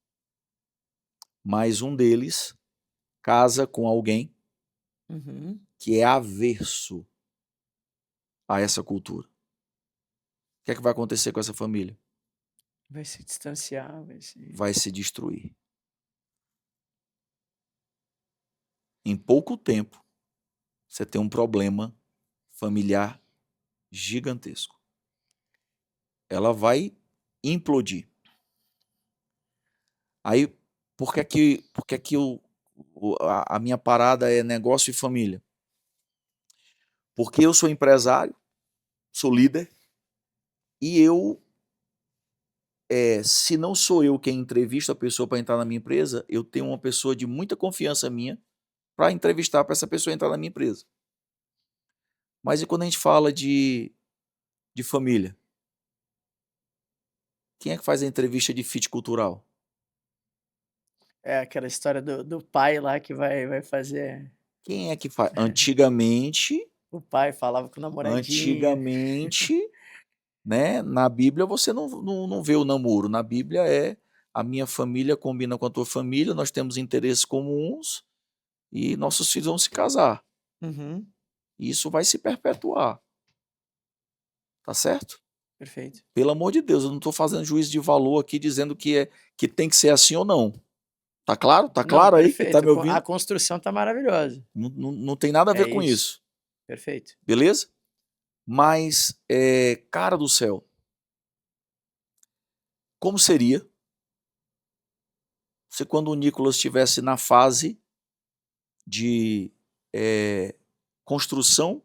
Mas um deles casa com alguém Uhum. que é averso a essa cultura. O que é que vai acontecer com essa família? Vai se distanciar, vai se... Vai se destruir. Em pouco tempo, você tem um problema familiar gigantesco. Ela vai implodir. Aí, por que que a minha parada é negócio e família? Porque eu sou empresário, sou líder, e eu, se não sou eu quem entrevista a pessoa para entrar na minha empresa, eu tenho uma pessoa de muita confiança minha para entrevistar para essa pessoa entrar na minha empresa. Mas e quando a gente fala de família? Quem é que faz a entrevista de fit cultural? É aquela história do pai lá que vai fazer... Quem é que faz? Antigamente, O pai falava com o namoradinho. antigamente, né, na Bíblia você não vê o namoro. Na Bíblia é a minha família combina com a tua família, nós temos interesses comuns e nossos filhos vão se casar. Uhum. E isso vai se perpetuar. Tá certo? Perfeito. Pelo amor de Deus, eu não estou fazendo juízo de valor aqui dizendo que tem que ser assim ou não. Tá claro? Tá Não, claro aí que tá perfeito. me A ouvindo? construção tá maravilhosa. Não tem nada a É ver com isso. isso. Perfeito. Beleza? Mas, cara do céu, como seria se quando o Nicolas estivesse na fase de construção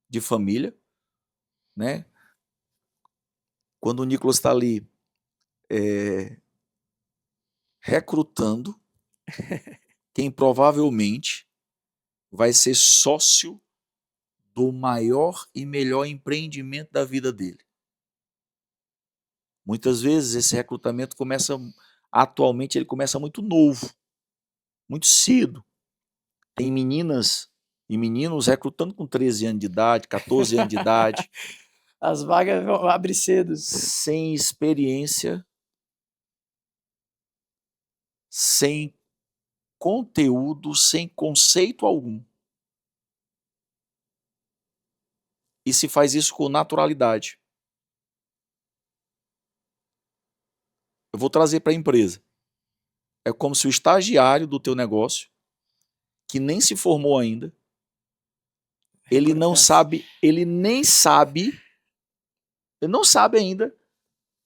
de família, né? Quando o Nicolas está ali recrutando quem provavelmente vai ser sócio do maior e melhor empreendimento da vida dele. Muitas vezes esse recrutamento atualmente ele começa muito novo, muito cedo. Tem meninas e meninos recrutando com 13 anos de idade, 14 anos de idade, As vagas abrem cedo. sem experiência, sem conteúdo, sem conceito algum. E se faz isso com naturalidade. Eu vou trazer para a empresa. É como se o estagiário do teu negócio, que nem se formou ainda, ele não sabe, ele não sabe ainda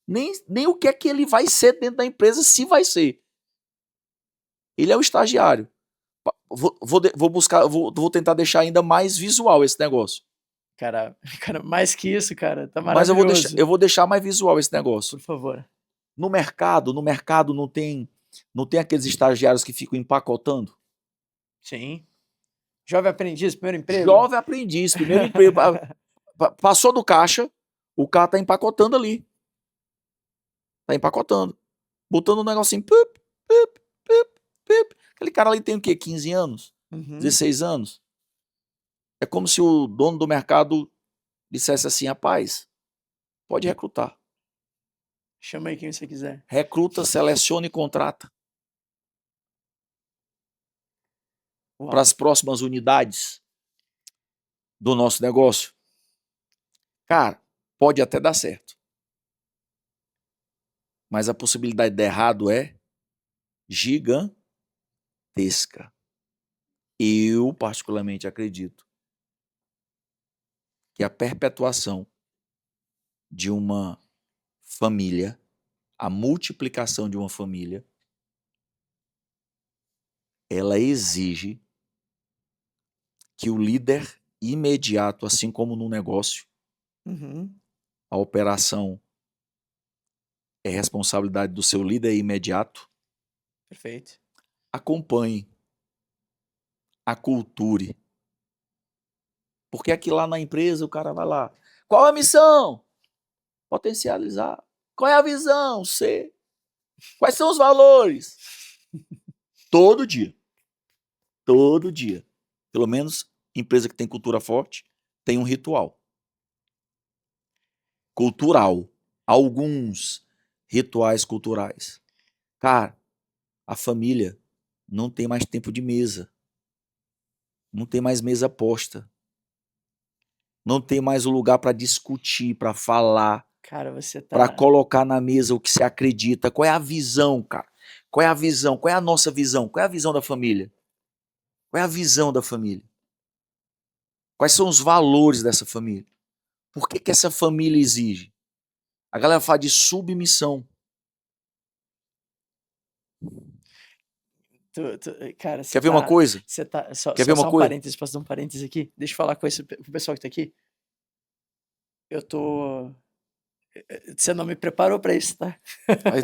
nem o que é que ele vai ser dentro da empresa, se vai ser. Ele é o estagiário. Vou tentar deixar ainda mais visual esse negócio. Cara, mais que isso, cara, tá Mas maravilhoso. eu vou deixar mais visual esse negócio. Por favor. No mercado não tem aqueles estagiários que ficam empacotando? Sim. Jovem aprendiz, primeiro emprego? Jovem aprendiz, primeiro emprego. Passou do caixa, o cara tá empacotando ali. Tá empacotando. Botando um negocinho. Pup, pup, pup, pup. Aquele cara ali tem o quê? 15 anos? Uhum. 16 anos? É como se o dono do mercado dissesse assim: rapaz, pode recrutar. Chama aí quem você quiser. Recruta, seleciona e contrata. Uau. Para as próximas unidades do nosso negócio. Cara, pode até dar certo. Mas a possibilidade de dar errado é gigantesca. Eu, particularmente, acredito que a perpetuação de uma família, a multiplicação de uma família, ela exige que o líder imediato, assim como no negócio, Uhum. a operação é responsabilidade do seu líder imediato, Perfeito. acompanhe, aculture. Porque aqui lá na empresa o cara vai lá. Qual é a missão? Potencializar. Qual é a visão? Ser. Quais são os valores? Todo dia. Todo dia. Pelo menos empresa que tem cultura forte tem um ritual. Cultural. Alguns rituais culturais. Cara, a família não tem mais tempo de mesa. Não tem mais mesa posta. Não tem mais o lugar para discutir, para falar, Cara, você para tá. colocar na mesa o que se acredita. Qual é a visão, cara? Qual é a visão? Qual é a nossa visão? Qual é a visão da família? Qual é a visão da família? Quais são os valores dessa família? Por que essa família exige? A galera fala de submissão. Cara, Quer ver uma coisa? Você tá. Só, Quer ver só, uma só um coisa? parênteses, posso dar um parênteses aqui? Deixa eu falar com o pessoal que tá aqui. Eu tô. Você não me preparou pra isso, tá?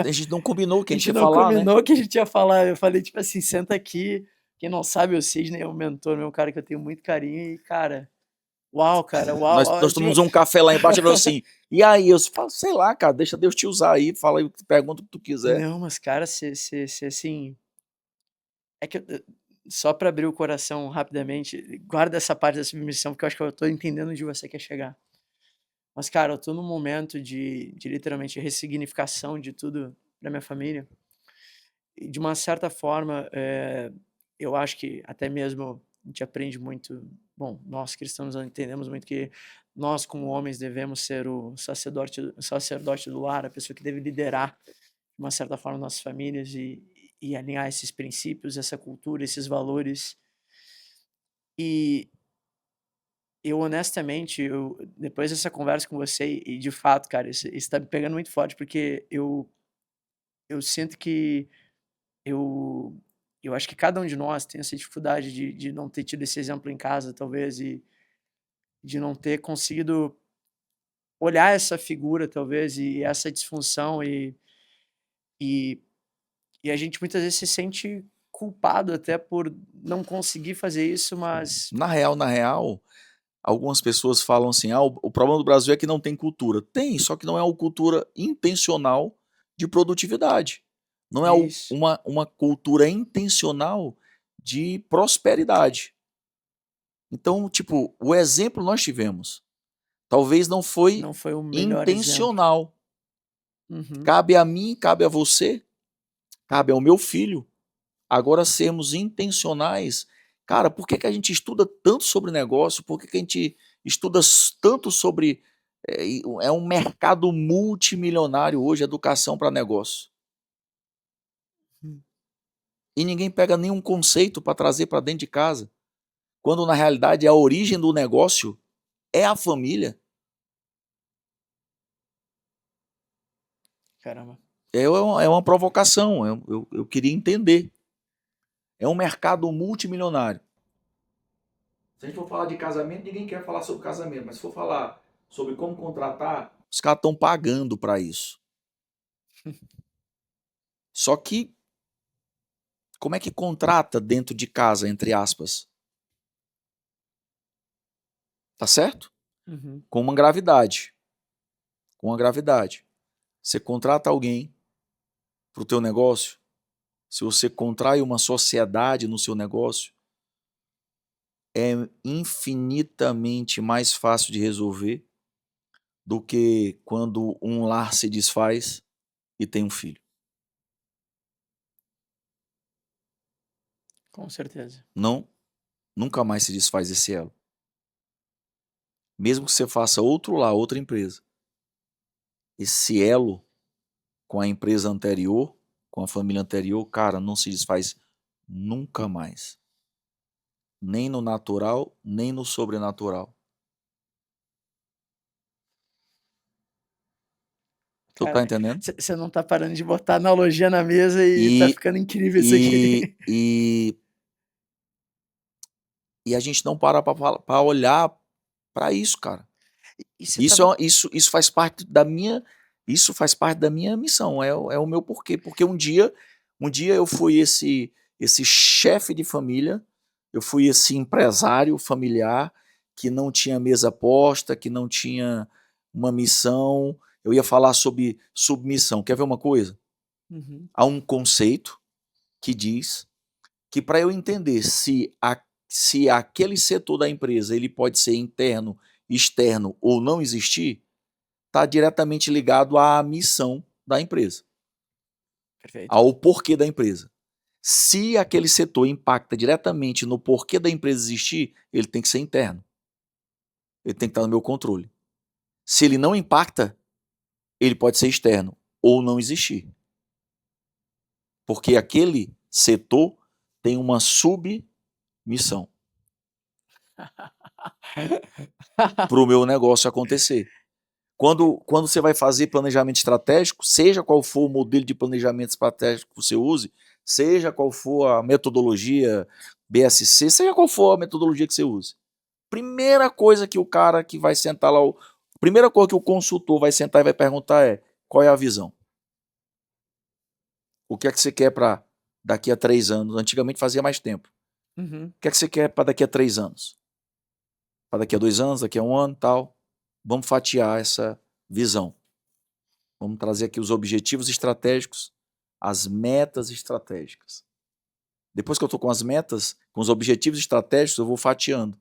A gente não combinou o que A a gente gente ia não falar, né? combinou que a gente ia falar. Eu falei, tipo assim, senta aqui. Quem não sabe, o Sidney é um mentor, é um cara que eu tenho muito carinho. E, cara, cara, uau, Nós, uau, nós tomamos um café lá embaixo e falou assim, e aí? Eu falo, sei lá, cara, deixa Deus te usar aí, fala aí, pergunta o que tu quiser. Não, mas, cara, você, assim. É que só pra abrir o coração rapidamente, guarda essa parte da submissão, porque eu acho que eu tô entendendo onde você quer chegar. Mas, cara, eu tô num momento de literalmente ressignificação de tudo pra minha família. E de uma certa forma, eu acho que até mesmo a gente aprende muito. Bom, nós cristãos entendemos muito que nós, como homens, devemos ser o sacerdote do lar, a pessoa que deve liderar, de uma certa forma, nossas famílias e alinhar esses princípios, essa cultura, esses valores. E eu, honestamente, depois dessa conversa com você, e de fato, cara, isso tá me pegando muito forte, porque eu sinto que eu eu acho que cada um de nós tem essa dificuldade de não ter tido esse exemplo em casa, talvez, e de não ter conseguido olhar essa figura, talvez, e essa disfunção, e a gente muitas vezes se sente culpado até por não conseguir fazer isso, mas Na real, algumas pessoas falam assim, o problema do Brasil é que não tem cultura. Tem, só que não é uma cultura intencional de produtividade. Não é é isso, uma cultura intencional de prosperidade. Então, tipo, o exemplo nós tivemos. Talvez não foi não foi o melhor exemplo. intencional. Uhum. Cabe a mim, cabe a você, cabe ao meu filho, agora sermos intencionais. Cara, por que a gente estuda tanto sobre negócio? Por que a gente estuda tanto sobre. É um mercado multimilionário hoje, educação para negócio. Hum. E ninguém pega nenhum conceito para trazer para dentro de casa. Quando na realidade a origem do negócio é a família. Caramba. É uma provocação, eu queria entender. É um mercado multimilionário. Se a gente for falar de casamento, ninguém quer falar sobre casamento, mas se for falar sobre como contratar, os caras estão pagando para isso. Só que, como é que contrata dentro de casa, entre aspas? Tá certo? Uhum. Com uma gravidade. Com uma gravidade. Você contrata alguém para o teu negócio, se você contrai uma sociedade no seu negócio, é infinitamente mais fácil de resolver do que quando um lar se desfaz e tem um filho. Com certeza. Não, nunca mais se desfaz esse elo. Mesmo que você faça outro lá, outra empresa, esse elo com a empresa anterior, com a família anterior, cara, não se desfaz nunca mais. Nem no natural, nem no sobrenatural. Tu tá Cara, entendendo? você não tá parando de botar analogia na mesa e tá E, ficando incrível isso e, aqui. e, e a gente não para pra olhar para isso, cara. E você Isso, tava. isso faz parte da minha, isso faz parte da minha missão, é o meu porquê. Porque um dia eu fui esse chefe de família, eu fui esse empresário familiar que não tinha mesa posta, que não tinha uma missão. Eu ia falar sobre submissão. Quer ver uma coisa? Uhum. Há um conceito que diz que para eu entender se aquele setor da empresa ele pode ser interno, externo ou não existir, está diretamente ligado à missão da empresa, Perfeito. ao porquê da empresa. Se aquele setor impacta diretamente no porquê da empresa existir, ele tem que ser interno. Ele tem que estar no meu controle. Se ele não impacta, ele pode ser externo ou não existir. Porque aquele setor tem uma submissão para o meu negócio acontecer. Quando você vai fazer planejamento estratégico, seja qual for o modelo de planejamento estratégico que você use, seja qual for a metodologia BSC, seja qual for a metodologia que você use, primeira coisa que o cara que vai sentar lá, primeira coisa que o consultor vai sentar e vai perguntar é: qual é a visão? O que é que você quer para daqui a 3 anos? Antigamente fazia mais tempo. Uhum. O que é que você quer para daqui a 3 anos? Para daqui a 2 anos, daqui a 1 ano, tal. Vamos fatiar essa visão. Vamos trazer aqui os objetivos estratégicos, as metas estratégicas. Depois que eu estou com as metas, com os objetivos estratégicos, eu vou fatiando.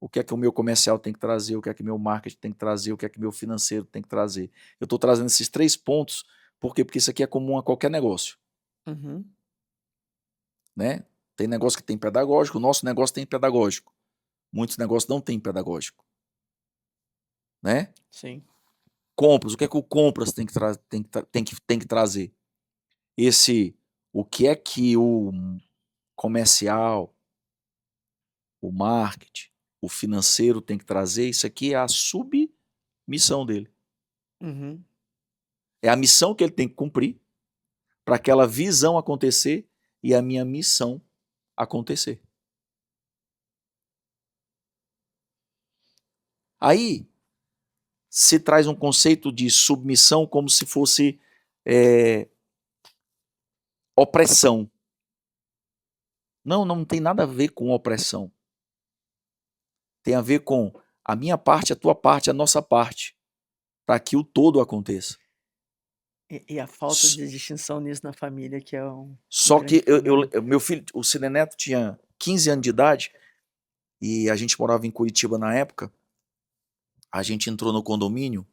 O que é que o meu comercial tem que trazer, o que é que meu marketing tem que trazer, o que é que meu financeiro tem que trazer. Eu estou trazendo esses 3 pontos, por quê? Porque isso aqui é comum a qualquer negócio. Uhum. Né? Tem negócio que tem pedagógico, o nosso negócio tem pedagógico. Muitos negócios não têm pedagógico. Né? Sim. Compras, o que é que o compras tem que trazer? O que é que o comercial, o marketing, o financeiro tem que trazer? Isso aqui é a submissão dele. Uhum. É a missão que ele tem que cumprir para aquela visão acontecer e a minha missão acontecer. Aí se traz um conceito de submissão como se fosse opressão. Não, não tem nada a ver com opressão. Tem a ver com a minha parte, a tua parte, a nossa parte, para que o todo aconteça. E a falta de distinção nisso na família que é um Só grande que problema. meu filho, o Cineneto, tinha 15 anos de idade e a gente morava em Curitiba na época. A gente entrou no condomínio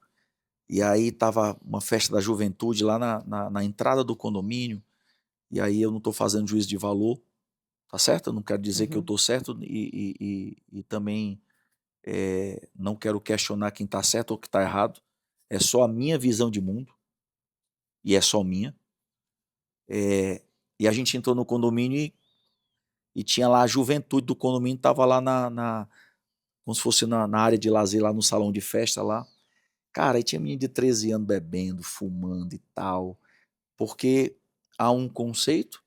e aí tava uma festa da juventude lá na entrada do condomínio. E aí eu não estou fazendo juízo de valor, tá certo? Eu não quero dizer que eu Uhum. estou certo e também não quero questionar quem está certo ou quem está errado. É só a minha visão de mundo e é só minha. E a gente entrou no condomínio e tinha lá a juventude do condomínio, estava lá como se fosse na área de lazer, lá no salão de festa lá. Cara, aí tinha menino de 13 anos bebendo, fumando e tal, porque há um conceito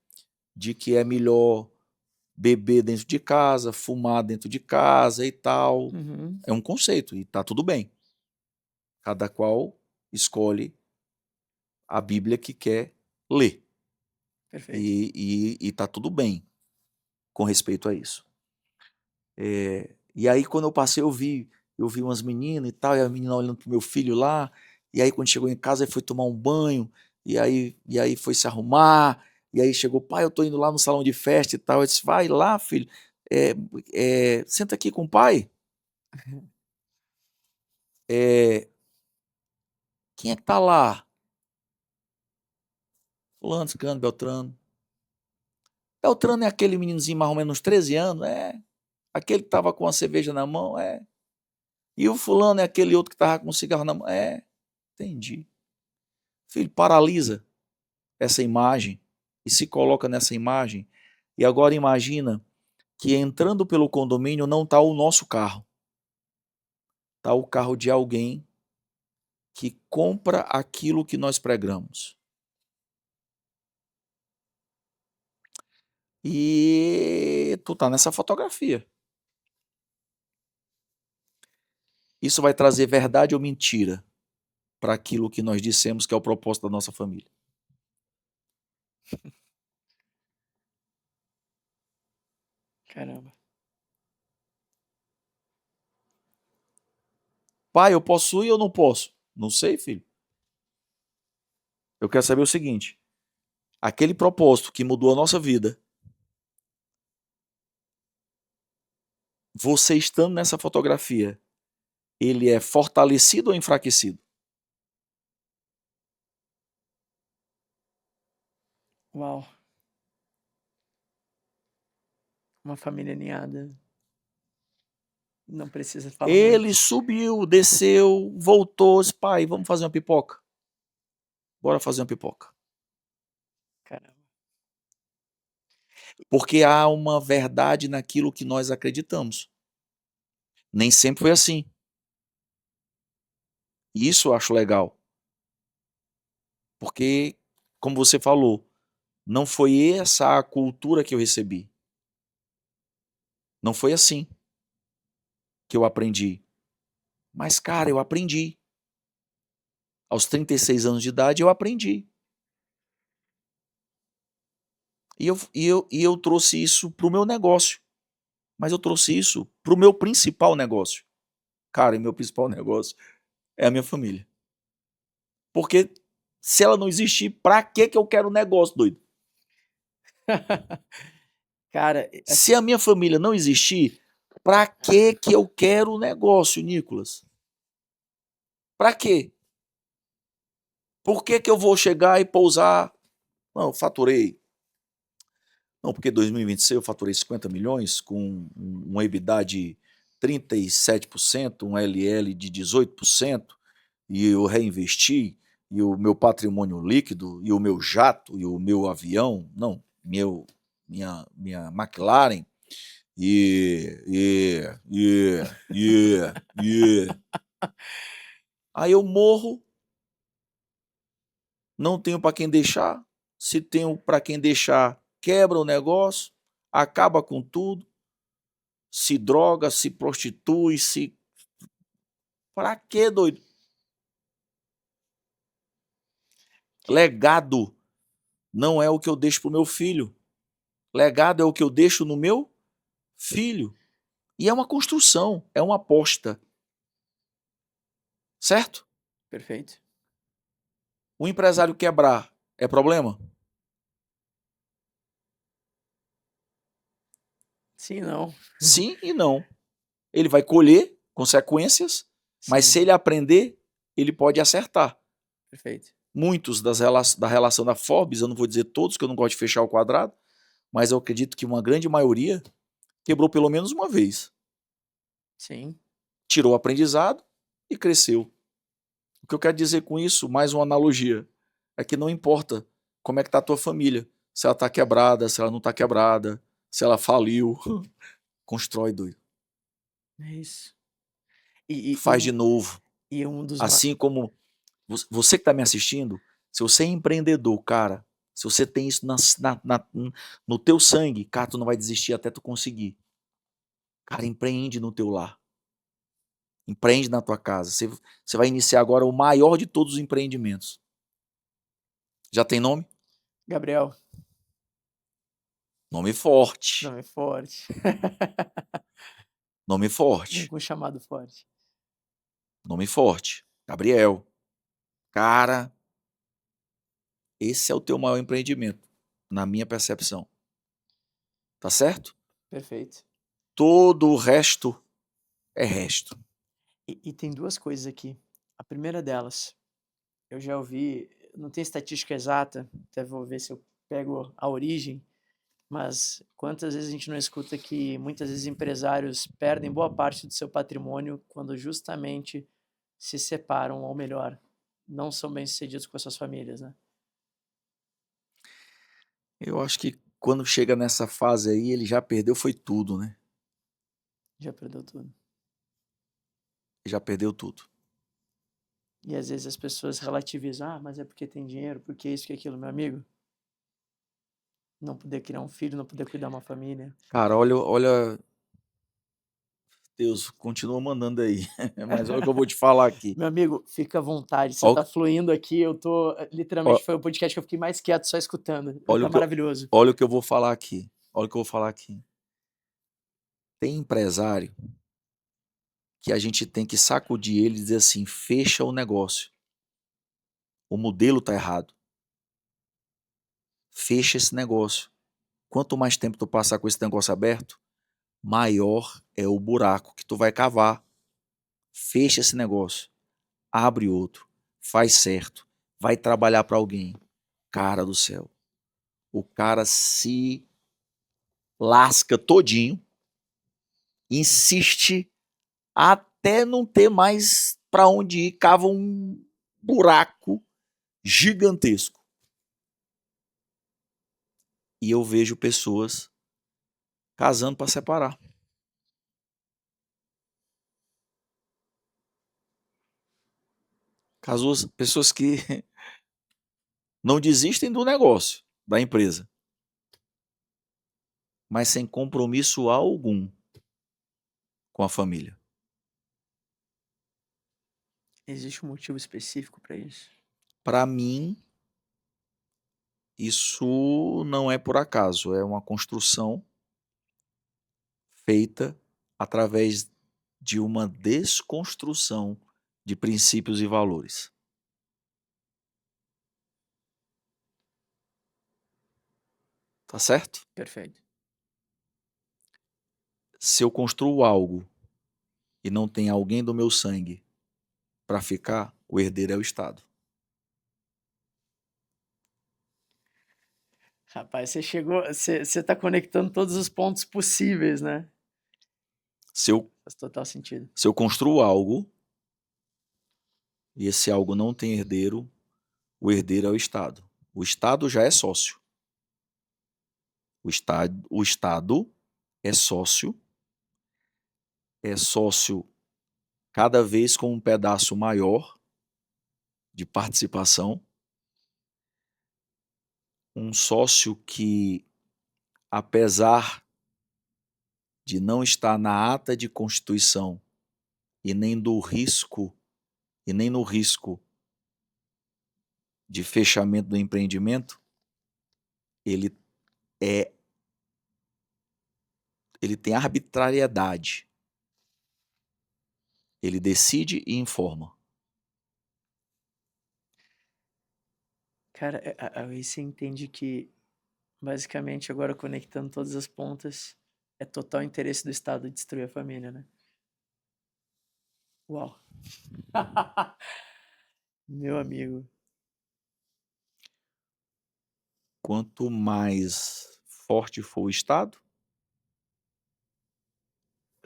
de que é melhor beber dentro de casa, fumar dentro de casa e tal. Uhum. É um conceito e tá tudo bem. Cada qual escolhe a Bíblia que quer ler. Perfeito. E tá tudo bem com respeito a isso. E aí, quando eu passei, eu vi umas meninas e tal, e a menina olhando pro meu filho lá, e aí quando chegou em casa, ele foi tomar um banho, e aí foi se arrumar, e aí chegou: pai, eu tô indo lá no salão de festa e tal. Eu disse: vai lá, filho, senta aqui com o pai. É, quem é que tá lá? Fulano, Ciclano, Beltrano. Beltrano é aquele meninozinho mais ou menos uns 13 anos, é. Aquele que tava com a cerveja na mão, é. E o fulano é aquele outro que tava com um cigarro na mão, é. Entendi. Filho, paralisa essa imagem e se coloca nessa imagem. E agora imagina que entrando pelo condomínio não está o nosso carro. Está o carro de alguém que compra aquilo que nós pregamos. E tu tá nessa fotografia. Isso vai trazer verdade ou mentira para aquilo que nós dissemos que é o propósito da nossa família? Caramba. Pai, eu posso ir ou não posso? Não sei, filho. Eu quero saber o seguinte: aquele propósito que mudou a nossa vida, você estando nessa fotografia, ele é fortalecido ou enfraquecido? Uau. Uma família alinhada. Não precisa falar muito. Ele subiu, desceu, voltou, disse, pai, vamos fazer uma pipoca? Bora fazer uma pipoca. Caramba. Porque há uma verdade naquilo que nós acreditamos. Nem sempre foi assim. E isso eu acho legal. Porque, como você falou, não foi essa a cultura que eu recebi. Não foi assim que eu aprendi. Mas, cara, eu aprendi. Aos 36 anos de idade, eu aprendi. E eu trouxe isso para o meu negócio. Mas eu trouxe isso para o meu principal negócio. Cara, e meu principal negócio é a minha família. Porque se ela não existir, pra que eu quero negócio, doido? Cara, Se a minha família não existir, pra que eu quero negócio, Nicolas? Pra quê? Por que eu vou chegar e pousar? Não, eu faturei. Não, porque em 2026 eu faturei 50 milhões com um EBITDA de 37%, um LL de 18%, e eu reinvesti, e o meu patrimônio líquido, e o meu jato, e o meu avião, não, minha McLaren, e. Aí eu morro, não tenho para quem deixar, se tenho para quem deixar, quebra o negócio, acaba com tudo, se droga, se prostitui, se. Pra quê, doido? Legado não é o que eu deixo pro meu filho. Legado é o que eu deixo no meu filho. E é uma construção, é uma aposta. Certo? perfeito. O empresário quebrar é problema? Sim, não. Sim e não. Ele vai colher consequências, mas Sim, se ele aprender, ele pode acertar. perfeito. Muitos da relação da Forbes, eu não vou dizer todos, que eu não gosto de fechar o quadrado, mas eu acredito que uma grande maioria quebrou pelo menos uma vez. Sim. Tirou o aprendizado e cresceu. O que eu quero dizer com isso, mais uma analogia, é que não importa como é que está a tua família, se ela está quebrada, se ela não está quebrada, se ela faliu, constrói, doido. É isso. E, e, e, Faz de um, novo. e um dos Assim como você que está me assistindo, se você é empreendedor, cara, se você tem isso no teu sangue, cara, tu não vai desistir até tu conseguir. Cara, empreende no teu lar. Empreende na tua casa. Você vai iniciar agora o maior de todos os empreendimentos. Já tem nome? Gabriel, Nome forte. nome forte. Nome Vem forte. com chamado forte. Nome forte. Gabriel. Cara, esse é o teu maior empreendimento, na minha percepção. Tá certo? Perfeito. Todo o resto é resto. E tem duas coisas aqui. A primeira delas, eu já ouvi, não tem estatística exata, até vou ver se eu pego a origem, mas quantas vezes a gente não escuta que muitas vezes empresários perdem boa parte do seu patrimônio quando justamente se separam, ou melhor, não são bem-sucedidos com as suas famílias, né? Eu acho que quando chega nessa fase aí, ele já perdeu foi tudo, né? Já perdeu tudo. Já perdeu tudo. E às vezes as pessoas relativizam, ah, mas é porque tem dinheiro, porque isso, que aquilo, meu amigo. Não poder criar um filho, não poder cuidar de uma família. Cara, olha, Deus, continua mandando aí. Mas olha o que eu vou te falar aqui. Meu amigo, fica à vontade, você tá Olha, fluindo aqui, eu tô, literalmente, ó- foi o podcast que eu fiquei mais quieto só escutando. olha Tá o que eu, maravilhoso. olha o que eu vou falar aqui. Olha o que eu vou falar aqui. Tem empresário que a gente tem que sacudir ele e dizer assim: fecha o negócio. O modelo tá errado. fecha esse negócio. Quanto mais tempo tu passar com esse negócio aberto, maior é o buraco que tu vai cavar. Fecha esse negócio, abre outro, faz certo, vai trabalhar para alguém. Cara do céu, o cara se lasca todinho, insiste até não ter mais para onde ir, cava um buraco gigantesco. E eu vejo pessoas casando para separar. Pessoas que não desistem do negócio, da empresa, mas sem compromisso algum com a família. Existe um motivo específico para isso? Para mim, isso não é por acaso, é uma construção feita através de uma desconstrução de princípios e valores. Tá certo? Perfeito. Se eu construo algo e não tem alguém do meu sangue para ficar, o herdeiro é o Estado. Rapaz, você tá conectando todos os pontos possíveis, né? Faz total sentido. Se eu construo algo e esse algo não tem herdeiro, o herdeiro é o Estado. O Estado já é sócio. O Estado é sócio cada vez com um pedaço maior de participação, um sócio que, apesar de não estar na ata de constituição e nem no risco de fechamento do empreendimento, ele tem arbitrariedade. Ele decide e informa. Cara, aí você entende que, basicamente, agora conectando todas as pontas, é total interesse do Estado destruir a família, né? Uau. Meu amigo. Quanto mais forte for o Estado,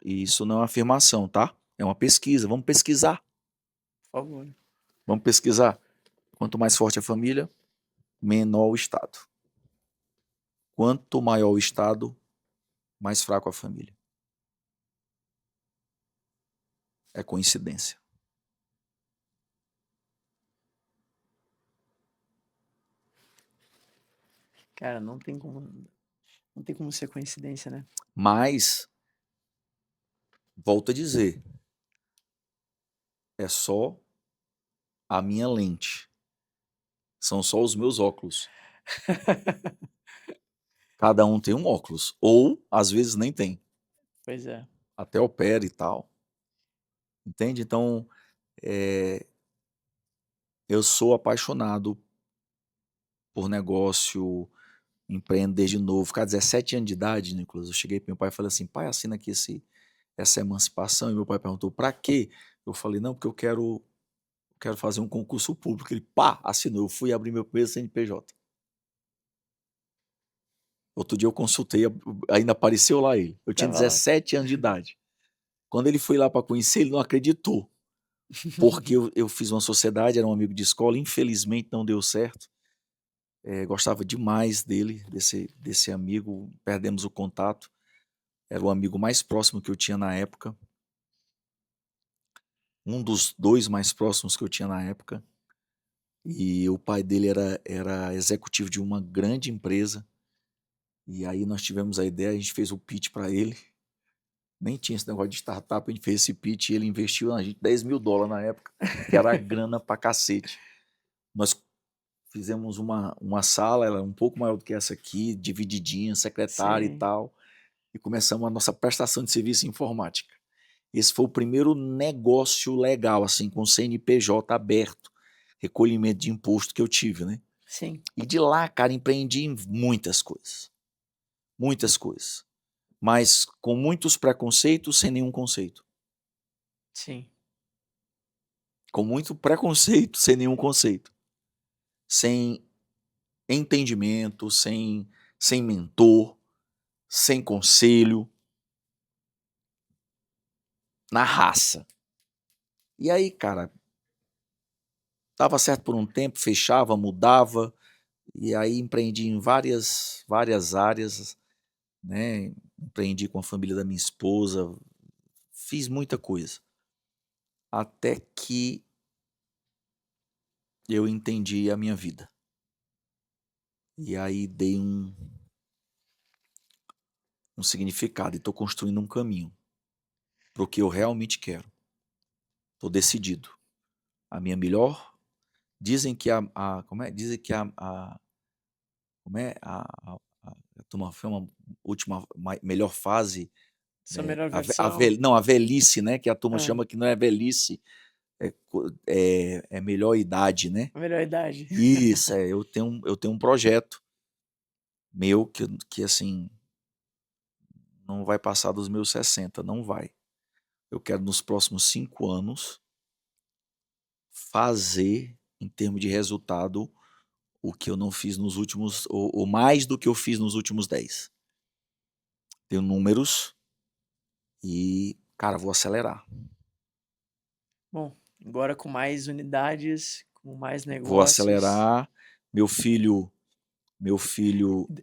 e isso não é uma afirmação, tá? É uma pesquisa. Vamos pesquisar. Por favor. Vamos pesquisar. Quanto mais forte a família, menor o Estado. Quanto maior o Estado, mais fraco a família. É coincidência. Cara, não tem como ser coincidência, né? Mas, volto a dizer, é só a minha lente. São só os meus óculos. Cada um tem um óculos. Ou, às vezes, nem tem. Pois é. Até opera e tal. Entende? Então, eu sou apaixonado por negócio, empreender de novo. Ficar 17 anos de idade, Nicolas, eu cheguei para meu pai e falei assim, pai, assina aqui essa emancipação. E meu pai perguntou, para quê? Eu falei, não, porque eu quero fazer um concurso público. Ele, pá, assinou. Eu fui abrir meu primeiro CNPJ. Outro dia eu consultei, ainda apareceu lá ele. Eu tinha Tava lá. 17 anos de idade. Quando ele foi lá para conhecer, ele não acreditou. Porque eu fiz uma sociedade, era um amigo de escola, infelizmente não deu certo. Gostava demais dele, desse amigo, perdemos o contato. Era o amigo mais próximo que eu tinha na época. Um dos dois mais próximos que eu tinha na época. E o pai dele era executivo de uma grande empresa. E aí nós tivemos a ideia, a gente fez o pitch para ele. Nem tinha esse negócio de startup, a gente fez esse pitch e ele investiu na gente $10 mil na época, que era grana pra cacete. Nós fizemos uma sala, ela é um pouco maior do que essa aqui, divididinha, secretária Sim. e tal, e começamos a nossa prestação de serviço em informática. Esse foi o primeiro negócio legal, assim, com CNPJ aberto, recolhimento de imposto que eu tive, né? Sim, E de lá, cara, empreendi em muitas coisas. Muitas coisas. Mas com muitos preconceitos, sem nenhum conceito. sim. Com muito preconceito, sem nenhum conceito. Sem entendimento, sem mentor, sem conselho, na raça. E aí, cara, dava certo por um tempo, fechava, mudava, e aí empreendi em várias áreas, né? Empreendi com a família da minha esposa, fiz muita coisa. Até que eu entendi a minha vida. E aí dei um significado e estou construindo um caminho para o que eu realmente quero. Estou decidido. A minha melhor. Dizem que como é? Dizem que como é? A turma foi uma última melhor fase, Sua melhor a versão. não, a velhice, né? Que a turma Ah, chama que não é velhice, é melhor idade, né? a melhor idade. Isso, eu tenho um projeto meu que assim não vai passar dos meus 60, não vai. Eu quero nos próximos 5 anos fazer, em termos de resultado, o que eu não fiz nos últimos, ou mais do que eu fiz nos últimos 10. Tenho números e, cara, vou acelerar. Bom, agora com mais unidades, com mais Vou negócios. acelerar. Meu filho,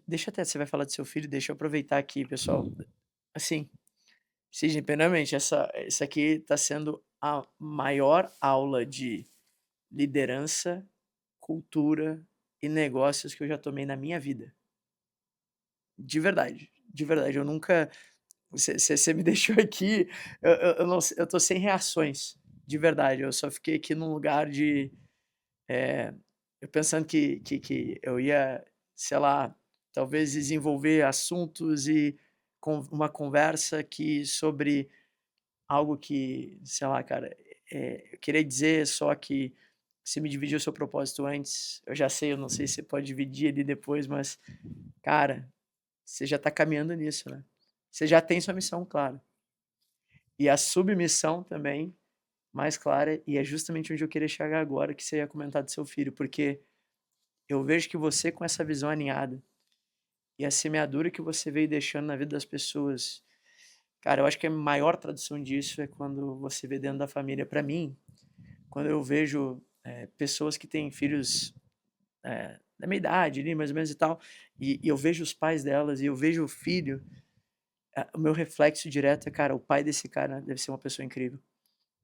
Deixa até, você vai falar do seu filho, deixa eu aproveitar aqui, pessoal. Assim, Sidney, primeiramente, essa aqui está sendo a maior aula de liderança, cultura e negócios que eu já tomei na minha vida. De verdade, de verdade. Eu nunca. Você me deixou aqui. Eu não, eu tô sem reações, de verdade. Eu só fiquei aqui num lugar de. Eu pensando que eu ia, sei lá, talvez desenvolver assuntos e uma conversa que sobre algo que, sei lá, cara, eu queria dizer só que você me dividiu o seu propósito antes, eu já sei, eu não sei se você pode dividir ali depois, mas, cara, você já tá caminhando nisso, né? Você já tem sua missão clara. E a submissão também mais clara, e é justamente onde eu queria chegar agora, que você ia comentar do seu filho, porque eu vejo que você com essa visão alinhada e a semeadura que você veio deixando na vida das pessoas, cara, eu acho que a maior tradução disso é quando você vê dentro da família. Para mim, quando eu vejo pessoas que têm filhos da minha idade, ali, mais ou menos e tal, e eu vejo os pais delas e eu vejo o filho, o meu reflexo direto é, cara, o pai desse cara deve ser uma pessoa incrível.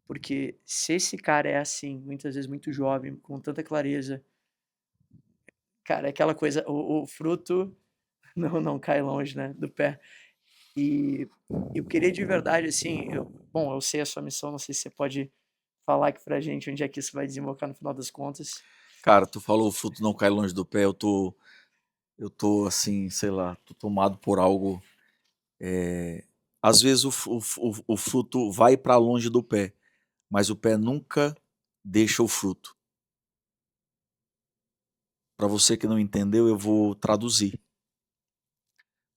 Porque se esse cara é assim, muitas vezes muito jovem, com tanta clareza, cara, é aquela coisa, o fruto não cai longe, né, do pé. E eu queria de verdade, assim, bom, eu sei a sua missão, não sei se você pode falar aqui pra gente onde é que isso vai desembocar no final das contas. cara, tu falou o fruto não cai longe do pé, eu tô assim, sei lá, tô tomado por algo. Às vezes o fruto vai para longe do pé, mas o pé nunca deixa o fruto. Para você que não entendeu, eu vou traduzir.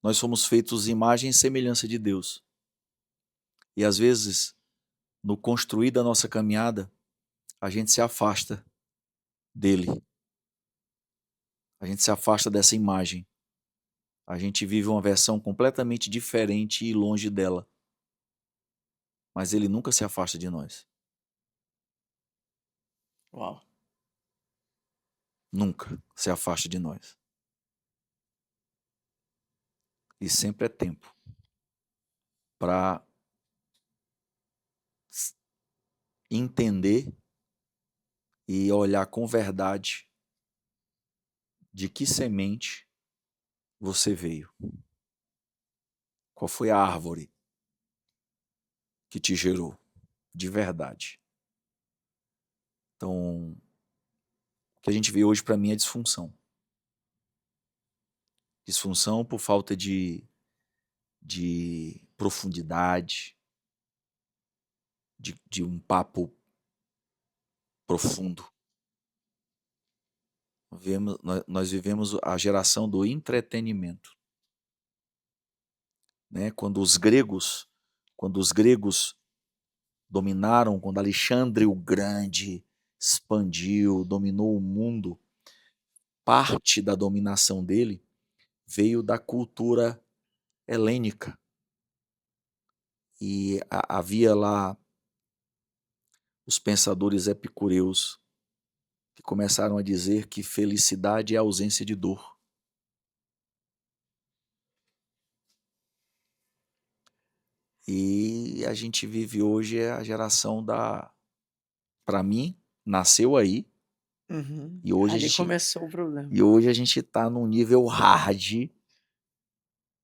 Nós somos feitos imagem e semelhança de Deus. E às vezes, no construir da nossa caminhada, a gente se afasta dele. A gente se afasta dessa imagem. A gente vive uma versão completamente diferente e longe dela. Mas ele nunca se afasta de nós. Uau. Nunca se afasta de nós. E sempre é tempo para entender e olhar com verdade de que semente você veio. Qual foi a árvore que te gerou de verdade? Então, o que a gente vê hoje para mim é disfunção. Disfunção por falta de profundidade, de um papo profundo. nós vivemos a geração do entretenimento, né? Quando os gregos dominaram, quando Alexandre o Grande expandiu, dominou o mundo, parte da dominação dele veio da cultura helênica. E havia lá os pensadores epicureus que começaram a dizer que felicidade é a ausência de dor. E a gente vive hoje a geração para mim, nasceu aí, Uhum. e hoje a Ali gente, começou o problema. e hoje a gente tá num nível hard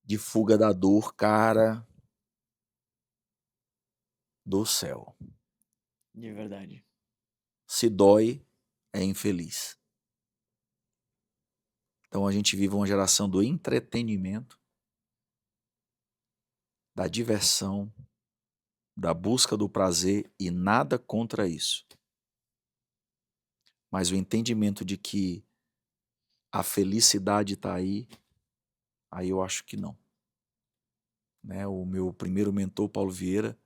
de fuga da dor, cara do céu. De verdade. Se dói, é infeliz. Então a gente vive uma geração do entretenimento, da diversão, da busca do prazer e nada contra isso. Mas o entendimento de que a felicidade está aí eu acho que não. Né? O meu primeiro mentor, Paulo Vieira,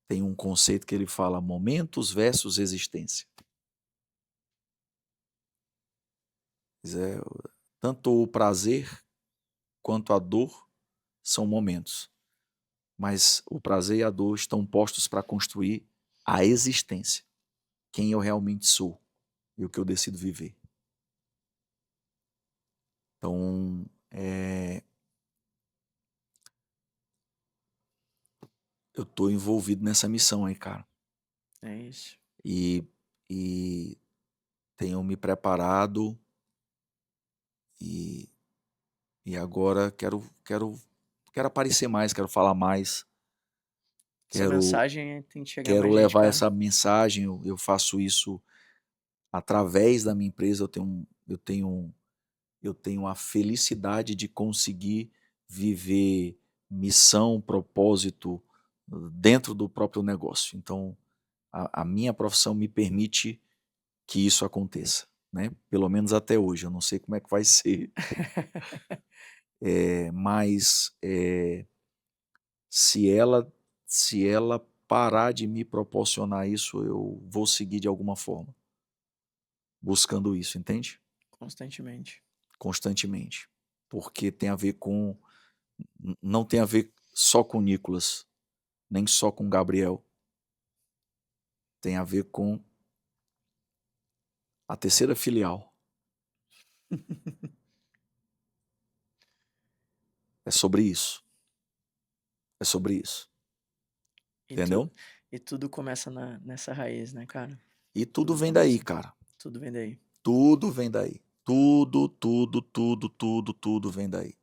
tem um conceito que ele fala momentos versus existência. Tanto o prazer quanto a dor são momentos, mas o prazer e a dor estão postos para construir a existência, quem eu realmente sou e o que eu decido viver. Então, eu estou envolvido nessa missão aí, cara. É isso. E tenho me preparado e agora quero aparecer mais, quero falar mais, Essa quero, mensagem tem que chegar quero mais gente, levar cara. essa mensagem. Eu faço isso através da minha empresa. Eu tenho a felicidade de conseguir viver missão, propósito dentro do próprio negócio. Então, a minha profissão me permite que isso aconteça, né? Pelo menos até hoje. Eu não sei como é que vai ser, mas se ela parar de me proporcionar isso, eu vou seguir de alguma forma, buscando isso, entende? Constantemente. Constantemente. Porque tem a ver com. Não tem a ver só com o Nicolas, nem só com o Gabriel. Tem a ver com a terceira filial. É sobre isso. É sobre isso. E, Entendeu? e tudo começa nessa raiz, né, cara? E tudo Tudo vem daí, começa. cara. Tudo vem daí. Tudo vem daí. Tudo vem daí.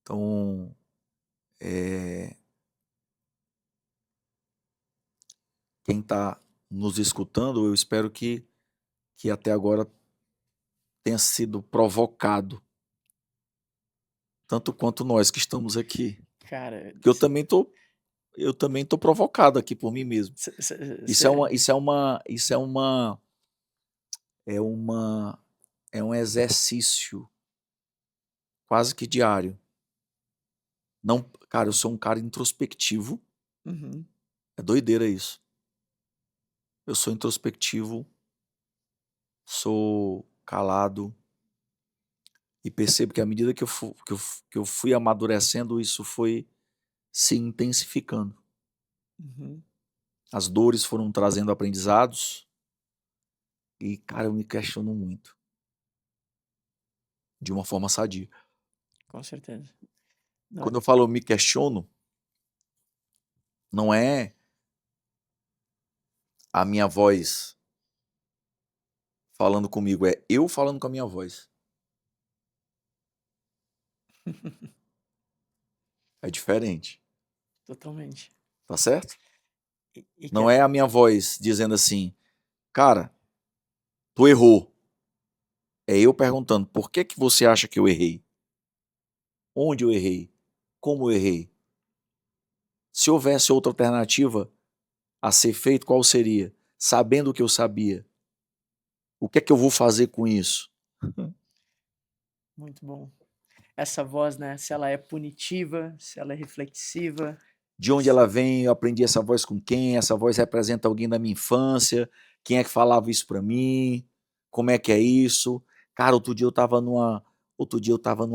Então, quem está nos escutando, eu espero que até agora tenha sido provocado, tanto quanto nós que estamos aqui. Cara, Porque eu também tô provocado aqui por mim mesmo. É um exercício quase que diário. Não, cara, eu sou um cara introspectivo. Uhum. É doideira isso. Eu sou introspectivo, sou calado e percebo que à medida que eu fui amadurecendo, isso foi se intensificando. Uhum. As dores foram trazendo aprendizados e, cara, eu me questiono muito, de uma forma sadia. Com certeza. Não, Quando eu falo eu me questiono, não é a minha voz falando comigo, é eu falando com a minha voz. É diferente, totalmente. tá certo? E Não é a minha voz dizendo assim, cara, tu errou. É eu perguntando, por que que você acha que eu errei? Onde eu errei? Como eu errei? Se houvesse outra alternativa a ser feito, qual seria? Sabendo o que eu sabia, O que é que eu vou fazer com isso? Muito bom. Essa voz, né, se ela é punitiva, se ela é reflexiva. De onde ela vem? Eu aprendi essa voz com quem? Essa voz representa alguém da minha infância? Quem é que falava isso para mim? Como é que é isso? Cara, outro dia eu estava numa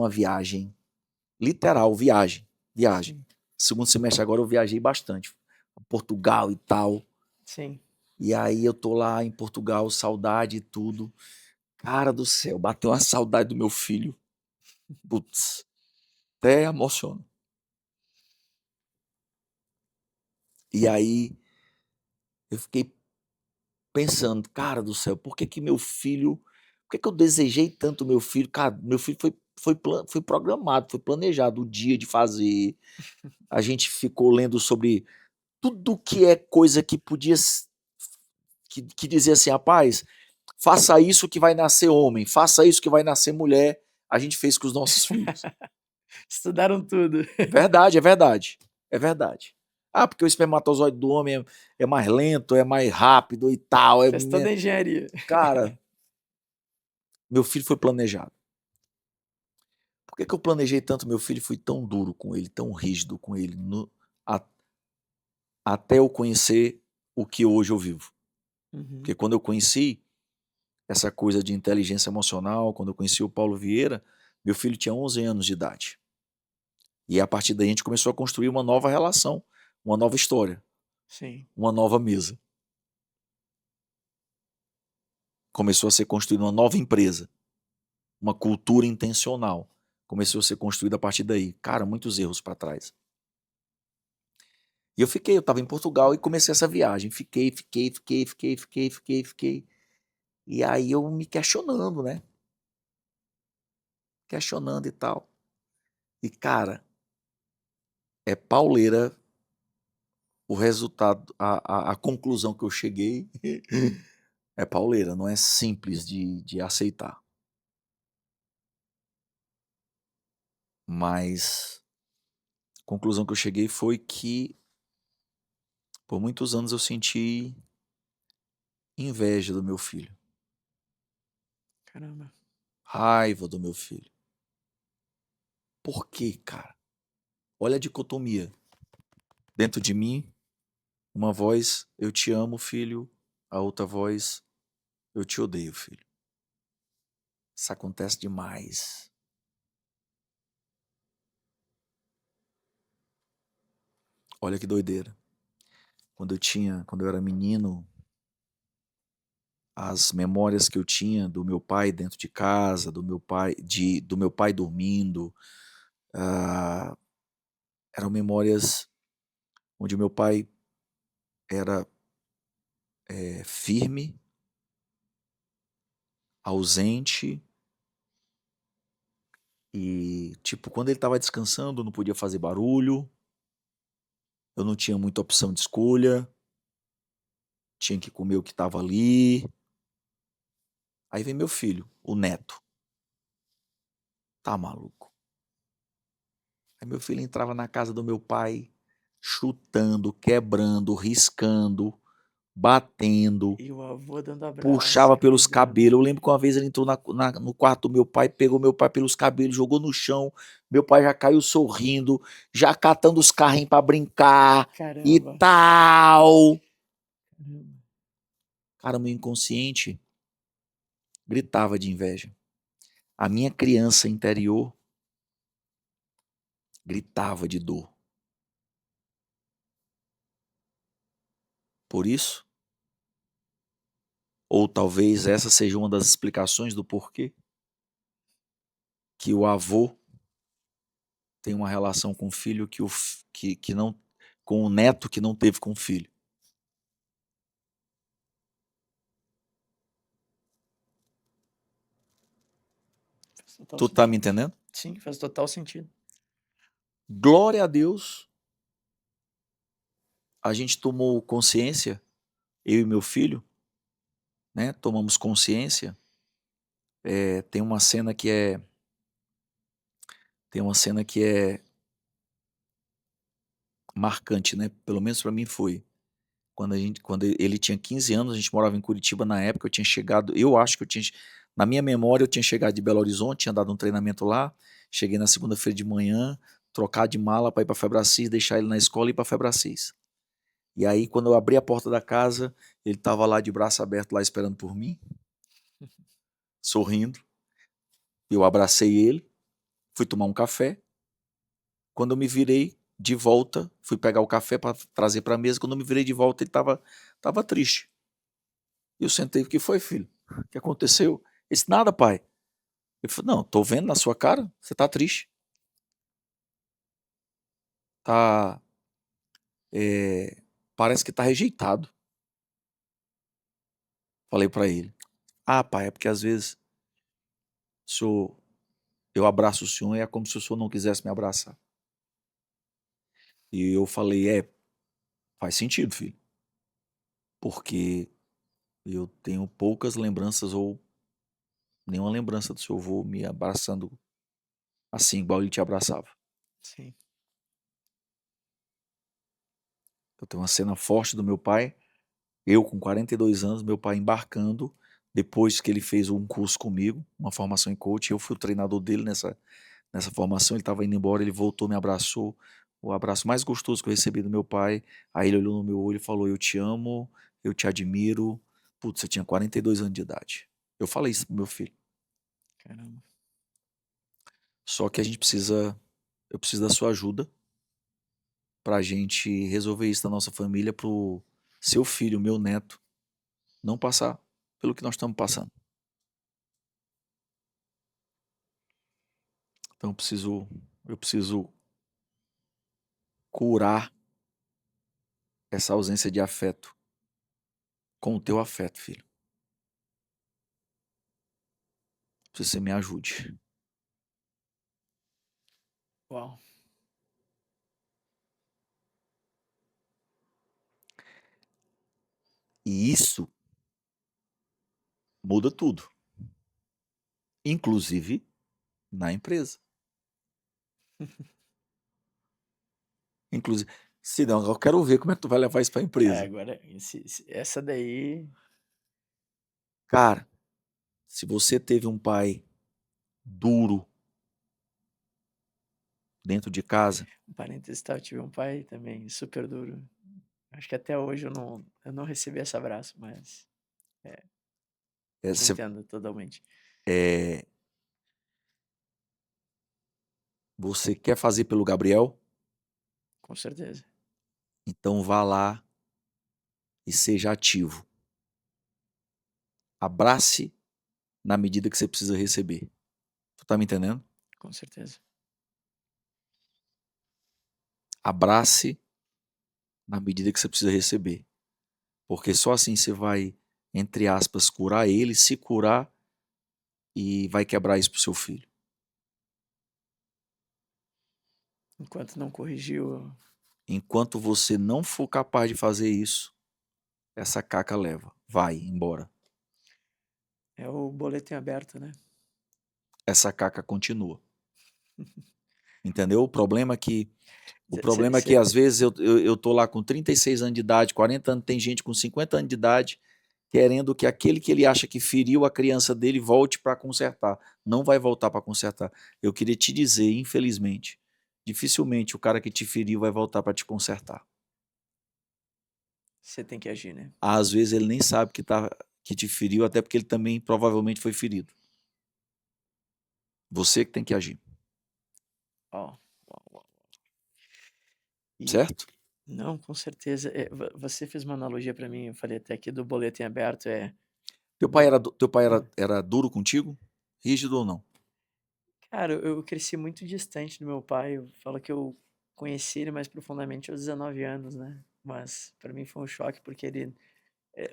viagem, literal, viagem. Sim, Segundo semestre agora eu viajei bastante, Portugal e tal. sim. E aí eu tô lá em Portugal, saudade e tudo. Cara do céu, bateu uma saudade do meu filho. Putz, até emociona. E aí eu fiquei pensando, cara do céu, por que que eu desejei tanto meu filho? Cara, meu filho foi programado, foi planejado o dia de fazer. A gente ficou lendo sobre tudo que é coisa que podia, que dizia assim, rapaz, faça isso que vai nascer homem, faça isso que vai nascer mulher. A gente fez com os nossos filhos. Estudaram tudo. Verdade, é verdade. É verdade. Ah, porque o espermatozoide do homem é mais lento, é mais rápido e tal. Fez toda a engenharia. Cara, meu filho foi planejado. Por que que eu planejei tanto meu filho e fui tão duro com ele, tão rígido com ele, a- até eu conhecer o que hoje eu vivo? Uhum. Porque quando eu conheci essa coisa de inteligência emocional, quando eu conheci o Paulo Vieira, meu filho tinha 11 anos de idade. E a partir daí a gente começou a construir uma nova relação, uma nova história, Sim. uma nova mesa. Começou a ser construída uma nova empresa, uma cultura intencional. Começou a ser construída a partir daí. Cara, muitos erros para trás. E eu estava em Portugal e comecei essa viagem. Fiquei. E aí eu me questionando, né? Questionando e tal. E, cara, é pauleira o resultado, a conclusão que eu cheguei é pauleira, não é simples de aceitar. Mas a conclusão que eu cheguei foi que por muitos anos eu senti inveja do meu filho, Caramba. raiva do meu filho. Por quê, cara? Olha a dicotomia. Dentro de mim, uma voz, eu te amo, filho. A outra voz, eu te odeio, filho. Isso acontece demais. Olha que doideira. Quando eu era menino, as memórias que eu tinha do meu pai dentro de casa, do meu pai dormindo, ah, eram memórias onde o meu pai era firme, ausente e, tipo, quando ele estava descansando, não podia fazer barulho, eu não tinha muita opção de escolha, tinha que comer o que estava ali. Aí vem meu filho, o neto. Tá maluco. Aí meu filho entrava na casa do meu pai, chutando, quebrando, riscando, batendo, E o avô dando abraço, puxava pelos carregando. cabelos. Eu lembro que uma vez ele entrou no quarto do meu pai, pegou meu pai pelos cabelos, jogou no chão. Meu pai já caiu sorrindo, já catando os carrinhos para brincar e Caramba. tal. Caramba. Cara, meu inconsciente gritava de inveja. A minha criança interior gritava de dor. Por isso, ou talvez essa seja uma das explicações do porquê que o avô tem uma relação com o filho que não, com o neto que não teve com o filho. Faz total Tu tá me sentido. entendendo? Sim, faz total sentido. Glória a Deus, a gente tomou consciência, eu e meu filho, né? Tomamos consciência. Tem uma cena que é marcante, né? Pelo menos para mim foi. Quando ele tinha 15 anos, a gente morava em Curitiba na época, eu tinha chegado, eu acho que eu tinha, na minha memória, eu tinha chegado de Belo Horizonte, tinha dado um treinamento lá, cheguei na segunda-feira de manhã, trocar de mala para ir para Febracis, deixar ele na escola e ir para Febracis. E aí, quando eu abri a porta da casa, ele estava lá de braço aberto, lá esperando por mim, sorrindo. Eu abracei ele, fui tomar um café. Quando eu me virei de volta, fui pegar o café para trazer para a mesa. Quando eu me virei de volta, ele estava triste. Eu sentei, o que foi, filho? O que aconteceu? Ele disse, nada, pai. Eu falei, não, tô vendo na sua cara, você tá triste. Tá, parece que tá rejeitado. Falei para ele. Ah, pai, é porque às vezes o senhor, eu abraço o senhor e é como se o senhor não quisesse me abraçar. E eu falei, faz sentido, filho. Porque eu tenho poucas lembranças ou nenhuma lembrança do seu avô me abraçando assim, igual ele te abraçava. Sim. Eu tenho uma cena forte do meu pai, eu com 42 anos, meu pai embarcando, depois que ele fez um curso comigo, uma formação em coach, eu fui o treinador dele nessa formação, ele estava indo embora, ele voltou, me abraçou, o abraço mais gostoso que eu recebi do meu pai, aí ele olhou no meu olho e falou, eu te amo, eu te admiro, putz, você tinha 42 anos de idade. Eu falei isso pro meu filho. Caramba. Só que eu preciso da sua ajuda pra gente resolver isso na nossa família, pro seu filho, meu neto, não passar pelo que nós estamos passando. Então eu preciso curar essa ausência de afeto com o teu afeto, filho. Preciso que você me ajude. Uau. E isso muda tudo, inclusive na empresa. Inclusive, se não, eu quero ver como é que tu vai levar isso para a empresa. Agora, essa daí. Cara, se você teve um pai duro dentro de casa, Um parênteses, tá? Eu tive um pai também super duro. Acho que até hoje eu não recebi esse abraço, mas é, te você, entendo totalmente. é, você quer fazer pelo Gabriel? Com certeza. Então vá lá e seja ativo. Abrace na medida que você precisa receber. Tu tá me entendendo? Com certeza. Abrace na medida que você precisa receber. Porque só assim você vai, entre aspas, curar ele, se curar e vai quebrar isso pro seu filho. Enquanto não corrigiu, Enquanto você não for capaz de fazer isso, essa caca leva. Vai embora. é o boletim aberto, né? Essa caca continua. Entendeu? O Cê- cê- problema é que cê- às vezes eu tô lá com 36 anos de idade, 40 anos, tem gente com 50 anos de idade querendo que aquele que ele acha que feriu a criança dele volte para consertar. Não vai voltar para consertar. Eu queria te dizer, infelizmente, dificilmente o cara que te feriu vai voltar para te consertar. Você tem que agir, né? Às vezes ele nem sabe que te feriu, até porque ele também provavelmente foi ferido. Você que tem que agir, Ó, ó, ó. E, certo? não, com certeza. Você fez uma analogia para mim, eu falei até aqui do boletim aberto, Teu pai ah, era duro contigo? Rígido ou não? cara, eu cresci muito distante do meu pai, eu falo que eu conheci ele mais profundamente aos 19 anos, né? Mas para mim foi um choque porque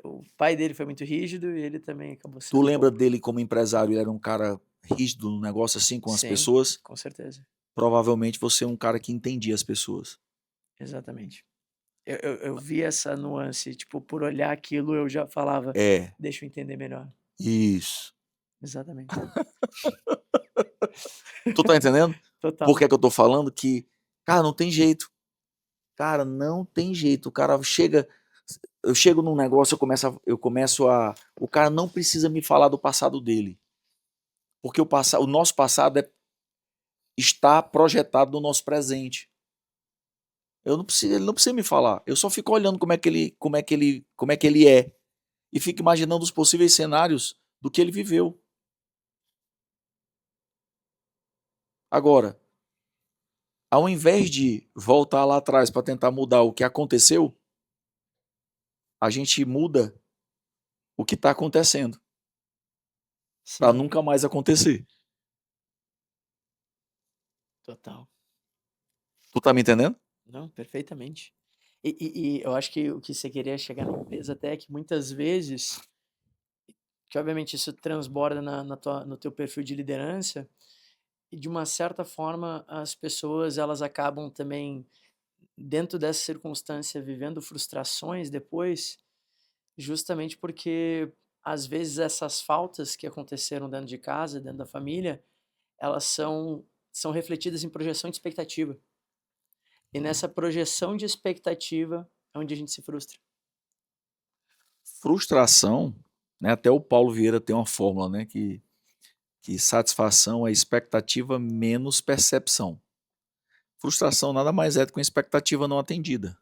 o pai dele foi muito rígido e ele também acabou Tu sendo um lembra pouco. dele como empresário? Ele era um cara rígido no negócio assim com as Sim, pessoas? com certeza. Provavelmente você é um cara que entendia as pessoas. Exatamente. Eu vi essa nuance, tipo, por olhar aquilo eu já falava, É, deixa eu entender melhor. isso. Exatamente. Tu tá entendendo? Por Total. que que eu tô falando que, cara, não tem jeito. Cara, não tem jeito. O cara chega. eu chego num negócio, o cara não precisa me falar do passado dele, porque o nosso passado está projetado no nosso presente. Ele não precisa me falar. Eu só fico olhando como é que ele é e fico imaginando os possíveis cenários do que ele viveu. Agora, ao invés de voltar lá atrás para tentar mudar o que aconteceu, a gente muda o que está acontecendo para Sim, nunca mais acontecer. total. Tu tá me entendendo? Não, perfeitamente. E eu acho que o que você queria chegar na empresa até é que muitas vezes, que obviamente isso transborda no teu perfil de liderança, e de uma certa forma as pessoas elas acabam também, dentro dessa circunstância, vivendo frustrações depois, justamente porque às vezes essas faltas que aconteceram dentro de casa, dentro da família, elas são refletidas em projeção de expectativa. E nessa projeção de expectativa é onde a gente se frustra. Frustração, né? Até o Paulo Vieira tem uma fórmula, né? Que satisfação é expectativa menos percepção. Frustração nada mais é do que uma expectativa não atendida.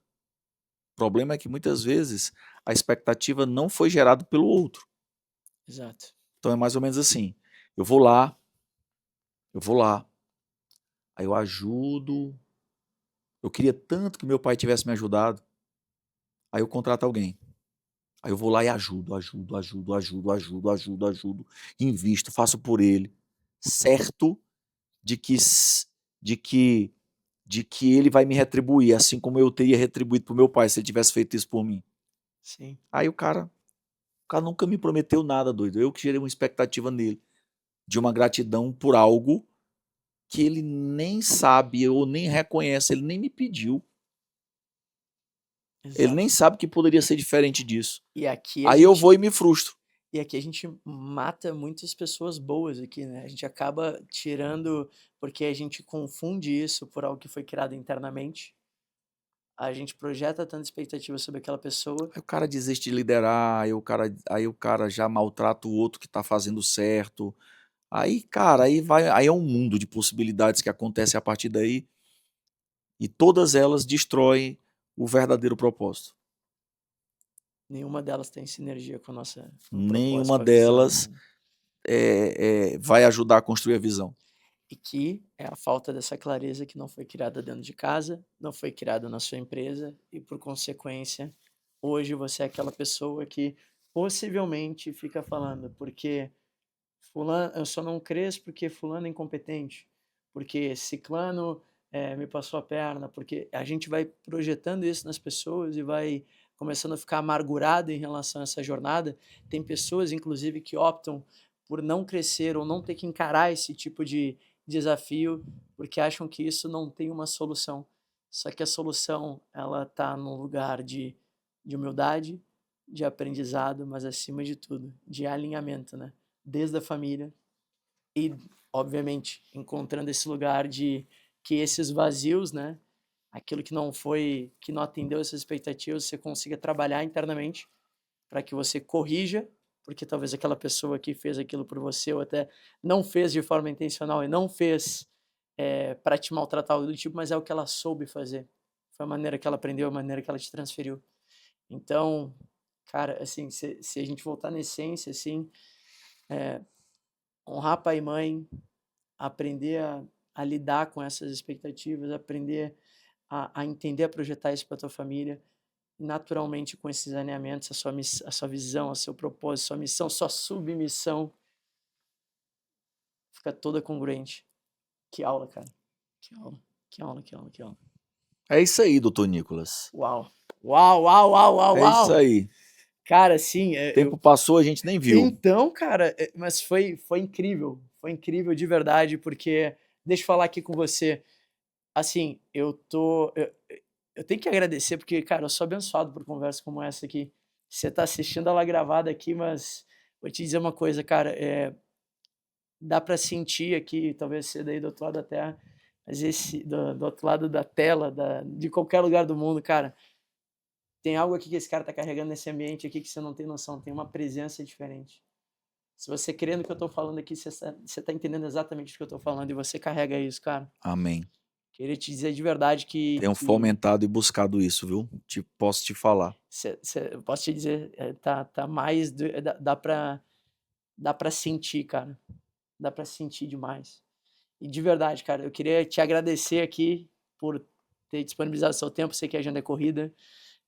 O problema é que muitas vezes a expectativa não foi gerada pelo outro. Exato. Então é mais ou menos assim: eu vou lá, eu vou lá, aí eu ajudo. Eu queria tanto que meu pai tivesse me ajudado. Aí eu contrato alguém. Aí eu vou lá e ajudo, invisto, faço por ele, certo de que de que de que ele vai me retribuir, assim como eu teria retribuído para o meu pai se ele tivesse feito isso por mim. Sim. Aí o cara nunca me prometeu nada, doido. Eu que gerei uma expectativa nele, de uma gratidão por algo que ele nem sabe ou nem reconhece, ele nem me pediu. Ele nem Exato. sabe que poderia ser diferente disso. E aqui a Aí eu gente vou e me frustro. e aqui a gente mata muitas pessoas boas aqui, né? A gente acaba tirando porque a gente confunde isso por algo que foi criado internamente. A gente projeta tanta expectativa sobre aquela pessoa. Aí o cara desiste de liderar, aí o cara já maltrata o outro que tá fazendo certo. Aí, cara, aí é um mundo de possibilidades que acontece a partir daí e todas elas destroem o verdadeiro propósito. Nenhuma delas tem sinergia com a nossa com o propósito, Nenhuma com a visão, delas né? vai ajudar a construir a visão. E que é a falta dessa clareza que não foi criada dentro de casa, não foi criada na sua empresa e, por consequência, hoje você é aquela pessoa que possivelmente fica falando, porque fulano, eu só não cresço porque fulano é incompetente, porque ciclano me passou a perna, porque a gente vai projetando isso nas pessoas e vai começando a ficar amargurado em relação a essa jornada. Tem pessoas, inclusive, que optam por não crescer ou não ter que encarar esse tipo de desafio, porque acham que isso não tem uma solução. Só que a solução, ela está num lugar de humildade, de aprendizado, mas acima de tudo, de alinhamento, né? Desde a família e, obviamente, encontrando esse lugar de que esses vazios, né? Aquilo que não foi, que não atendeu essas expectativas, você consiga trabalhar internamente para que você corrija, porque talvez aquela pessoa que fez aquilo por você ou até não fez de forma intencional e não fez para te maltratar algo do tipo, mas é o que ela soube fazer. Foi a maneira que ela aprendeu, a maneira que ela te transferiu. Então, cara, assim, se a gente voltar na essência, assim, honrar pai e mãe, aprender a lidar com essas expectativas, aprender a entender, a projetar isso para tua família, e naturalmente com esses alinhamentos, a sua visão, o seu propósito, sua missão, sua submissão, fica toda congruente. Que aula, cara. Que aula, que aula, que aula, que aula. É isso aí, doutor Nicolas. Uau. Uau, uau, uau, uau, É isso uau. aí. Cara, sim, O tempo passou, a gente nem viu. então, cara, mas foi incrível de verdade, porque deixa eu falar aqui com você, assim, eu tenho que agradecer, porque, cara, eu sou abençoado por conversa como essa aqui. Você tá assistindo ela gravada aqui, mas vou te dizer uma coisa, cara, dá para sentir aqui, talvez ser daí do outro lado da terra, mas esse do outro lado da tela, de qualquer lugar do mundo, cara, tem algo aqui que esse cara tá carregando nesse ambiente aqui que você não tem noção, tem uma presença diferente. Se você crê no que eu tô falando aqui, você tá entendendo exatamente o que eu tô falando e você carrega isso, cara. Amém. Queria te dizer de verdade Tenho fomentado e buscado isso, viu? Posso te falar. eu posso te dizer, tá mais, dá pra sentir, cara. Dá pra sentir demais. E de verdade, cara, eu queria te agradecer aqui por ter disponibilizado seu tempo, sei que a agenda é corrida.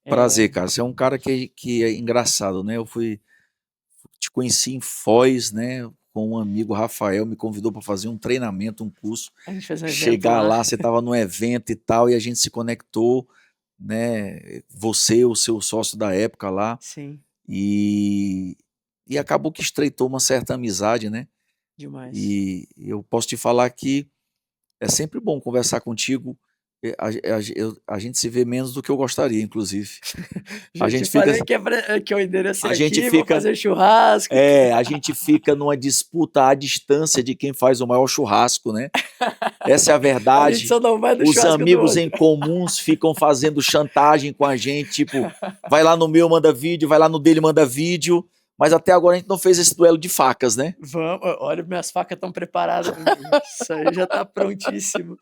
Prazer, cara. Você é um cara que é engraçado, né? Te conheci em Foz, né? Com um amigo, Rafael, me convidou para fazer um treinamento, um curso. A gente fez um evento Chegar lá. lá, você estava no evento e tal, e a gente se conectou, né? Você, o seu sócio da época lá, Sim, e acabou que estreitou uma certa amizade, né? demais. E eu posso te falar que é sempre bom conversar contigo. A gente se vê menos do que eu gostaria, inclusive. Já A te gente fica, falei que o endereço é a gente aqui, vou fica, fazer churrasco. a gente fica numa disputa à distância de quem faz o maior churrasco, né? Essa é a A gente verdade. só não vai no Os churrasco do amigos em outro. comuns ficam fazendo chantagem com a gente, tipo, vai lá no meu, manda vídeo, vai lá no dele, manda vídeo. Mas até agora a gente não fez esse duelo de facas, né? Vamos, olha, minhas facas estão preparadas. Isso aí já tá prontíssimo.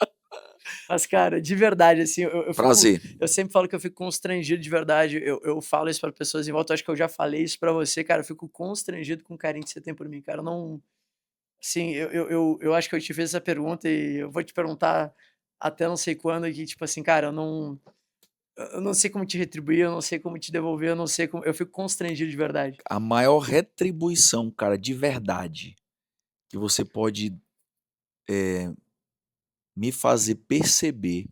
Mas, cara, de verdade, assim, Prazer. eu sempre falo que eu fico constrangido de verdade. Eu falo isso para pessoas em volta, acho que eu já falei isso para você, cara. Eu fico constrangido com o carinho que você tem por mim, cara. Eu não. Sim, eu acho que eu te fiz essa pergunta e eu vou te perguntar até não sei quando, que, tipo assim, cara, eu não sei como te retribuir, eu não sei como te devolver, eu não sei como. Eu fico constrangido de verdade. A maior retribuição, cara, de verdade, que você pode me fazer perceber,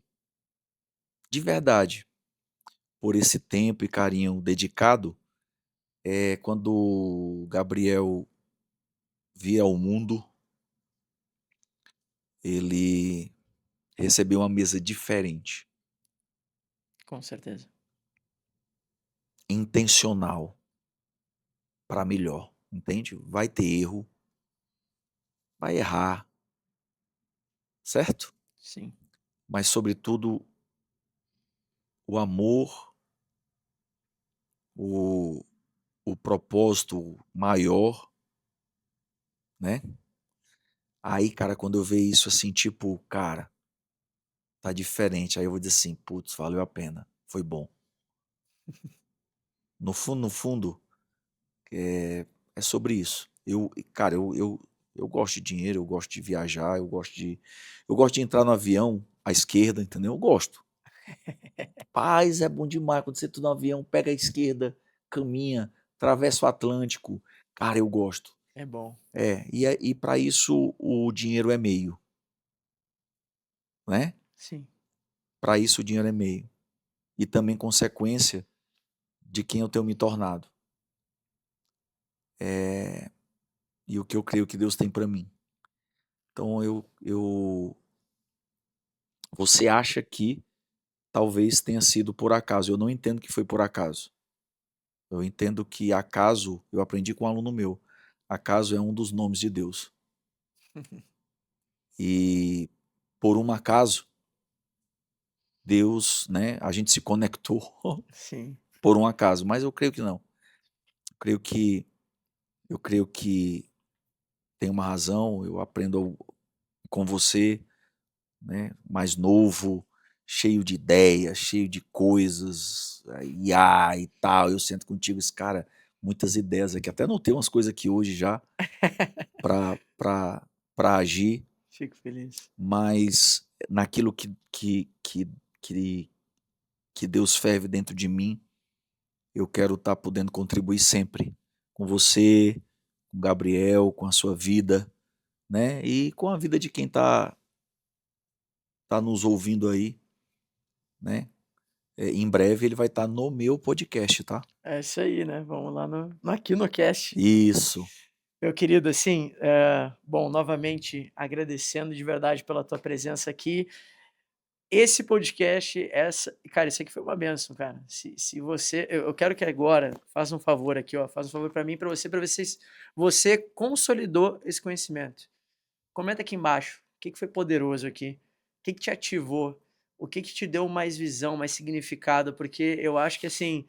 de verdade, por esse tempo e carinho dedicado, é quando o Gabriel vir ao mundo, ele recebeu uma mesa diferente, Com certeza. intencional, para melhor, entende? Vai ter erro, vai errar, certo? Sim. Mas, sobretudo, o amor, o, o propósito maior, né? Aí, cara, quando eu ver isso assim, tipo, cara, tá diferente. Aí eu vou dizer assim, putz, valeu a pena, foi bom. No fundo, é sobre isso. Cara, eu gosto de dinheiro, eu gosto de viajar, eu gosto de entrar no avião à esquerda, entendeu? Eu gosto. Paz, é bom demais quando você tá no avião, pega a esquerda, caminha, atravessa o Atlântico. Cara, eu gosto. É bom. E para isso o dinheiro é meio, né? Sim. Para isso o dinheiro é meio. E também consequência de quem eu tenho me tornado. E o que eu creio que Deus tem para mim. Então você acha que talvez tenha sido por acaso. Eu não entendo que foi por acaso. Eu entendo que acaso, eu aprendi com um aluno meu, acaso é um dos nomes de Deus. E por um acaso, Deus, né, a gente se conectou Sim. por um acaso, mas eu creio que não. Eu creio que tem uma razão, eu aprendo com você, né, mais novo, cheio de ideias, cheio de coisas, IA e tal. Eu sento contigo, esse cara, muitas ideias aqui. Até anotei umas coisas aqui hoje já para agir, Fico feliz. mas naquilo que, que Deus ferve dentro de mim, eu quero estar podendo contribuir sempre com você, com o Gabriel, com a sua vida, né? E com a vida de quem tá nos ouvindo aí, né? Em breve ele vai estar no meu podcast, tá? É isso aí, né? Vamos lá no AquinoCast. Isso. Meu querido, assim, bom, novamente agradecendo de verdade pela tua presença aqui. Esse podcast, cara, isso aqui foi uma bênção, cara. Se você, eu quero que agora faça um favor aqui, ó, faz um favor para mim, para ver se você consolidou esse conhecimento. Comenta aqui embaixo, o que foi poderoso aqui? O que te ativou? o que que te deu mais visão, mais significado? Porque eu acho que, assim,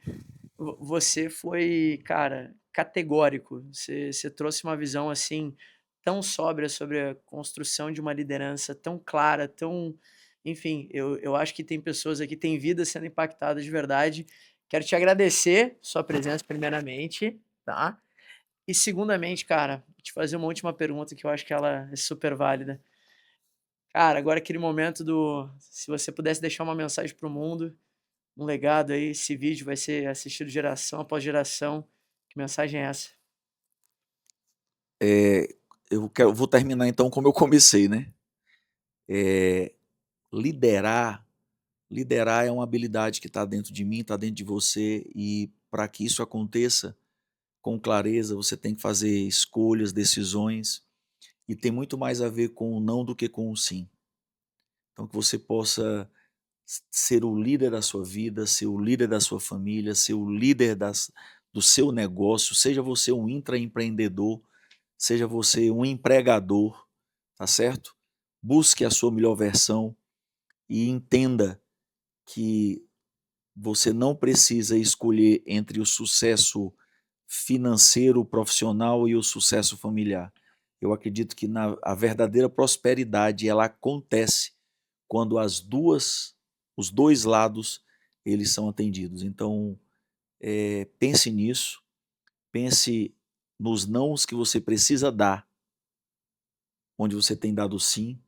você foi, cara, categórico. Você trouxe uma visão, assim, tão sóbria sobre a construção de uma liderança tão clara, tão enfim, eu acho que tem pessoas aqui, tem vidas sendo impactadas de verdade. Quero te agradecer sua presença primeiramente, tá? E segundamente, cara, te fazer uma última pergunta que eu acho que ela é super válida. Cara, agora aquele momento do se você pudesse deixar uma mensagem para o mundo, um legado aí, esse vídeo vai ser assistido geração após geração. Que mensagem é essa? É, vou terminar então como eu comecei, né? É, liderar, liderar é uma habilidade que está dentro de mim, está dentro de você, e para que isso aconteça com clareza, você tem que fazer escolhas, decisões, e tem muito mais a ver com o não do que com o sim. Então, que você possa ser o líder da sua vida, ser o líder da sua família, ser o líder do seu negócio, seja você um intraempreendedor, seja você um empregador, tá certo? Busque a sua melhor versão e entenda que você não precisa escolher entre o sucesso financeiro, profissional e o sucesso familiar. Eu acredito que a verdadeira prosperidade ela acontece quando os dois lados, eles são atendidos. Então, pense nisso, pense nos nãos que você precisa dar, onde você tem dado sim,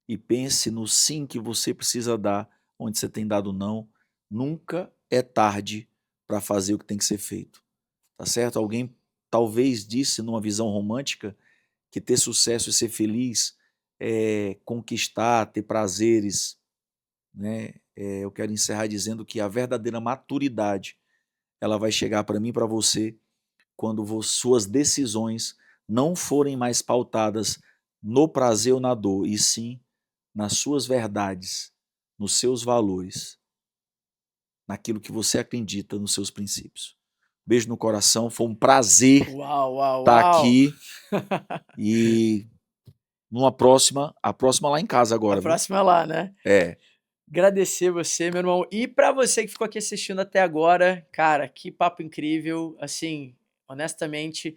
e pense no sim que você precisa dar, onde você tem dado não. Nunca é tarde para fazer o que tem que ser feito, tá certo? Alguém talvez disse numa visão romântica que ter sucesso e ser feliz é conquistar, ter prazeres, né? Eu quero encerrar dizendo que a verdadeira maturidade ela vai chegar para mim e para você quando suas decisões não forem mais pautadas no prazer ou na dor, e sim nas suas verdades, nos seus valores, naquilo que você acredita, nos seus princípios. Beijo no coração, foi um prazer Uau, uau, estar uau! aqui e a próxima lá em casa A agora, viu? próxima é lá, né? É, Agradecer você, meu irmão. E para você que ficou aqui assistindo até agora, cara, que papo incrível. Assim, honestamente,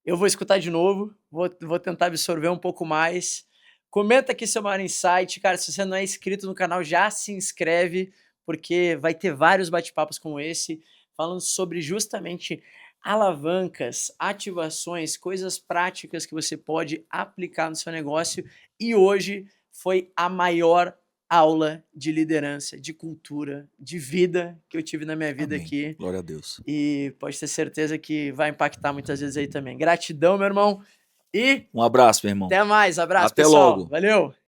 eu vou escutar de novo, vou tentar absorver um pouco mais. Comenta aqui seu maior insight. Cara, se você não é inscrito no canal, já se inscreve, porque vai ter vários bate-papos como esse, falando sobre justamente alavancas, ativações, coisas práticas que você pode aplicar no seu negócio. E hoje foi a maior aula de liderança, de cultura, de vida que eu tive na minha vida amém. aqui. Glória a Deus. E pode ter certeza que vai impactar muitas vezes aí também. Gratidão, meu irmão. E Um abraço, meu irmão. até mais. Abraço, Até pessoal. logo. Valeu!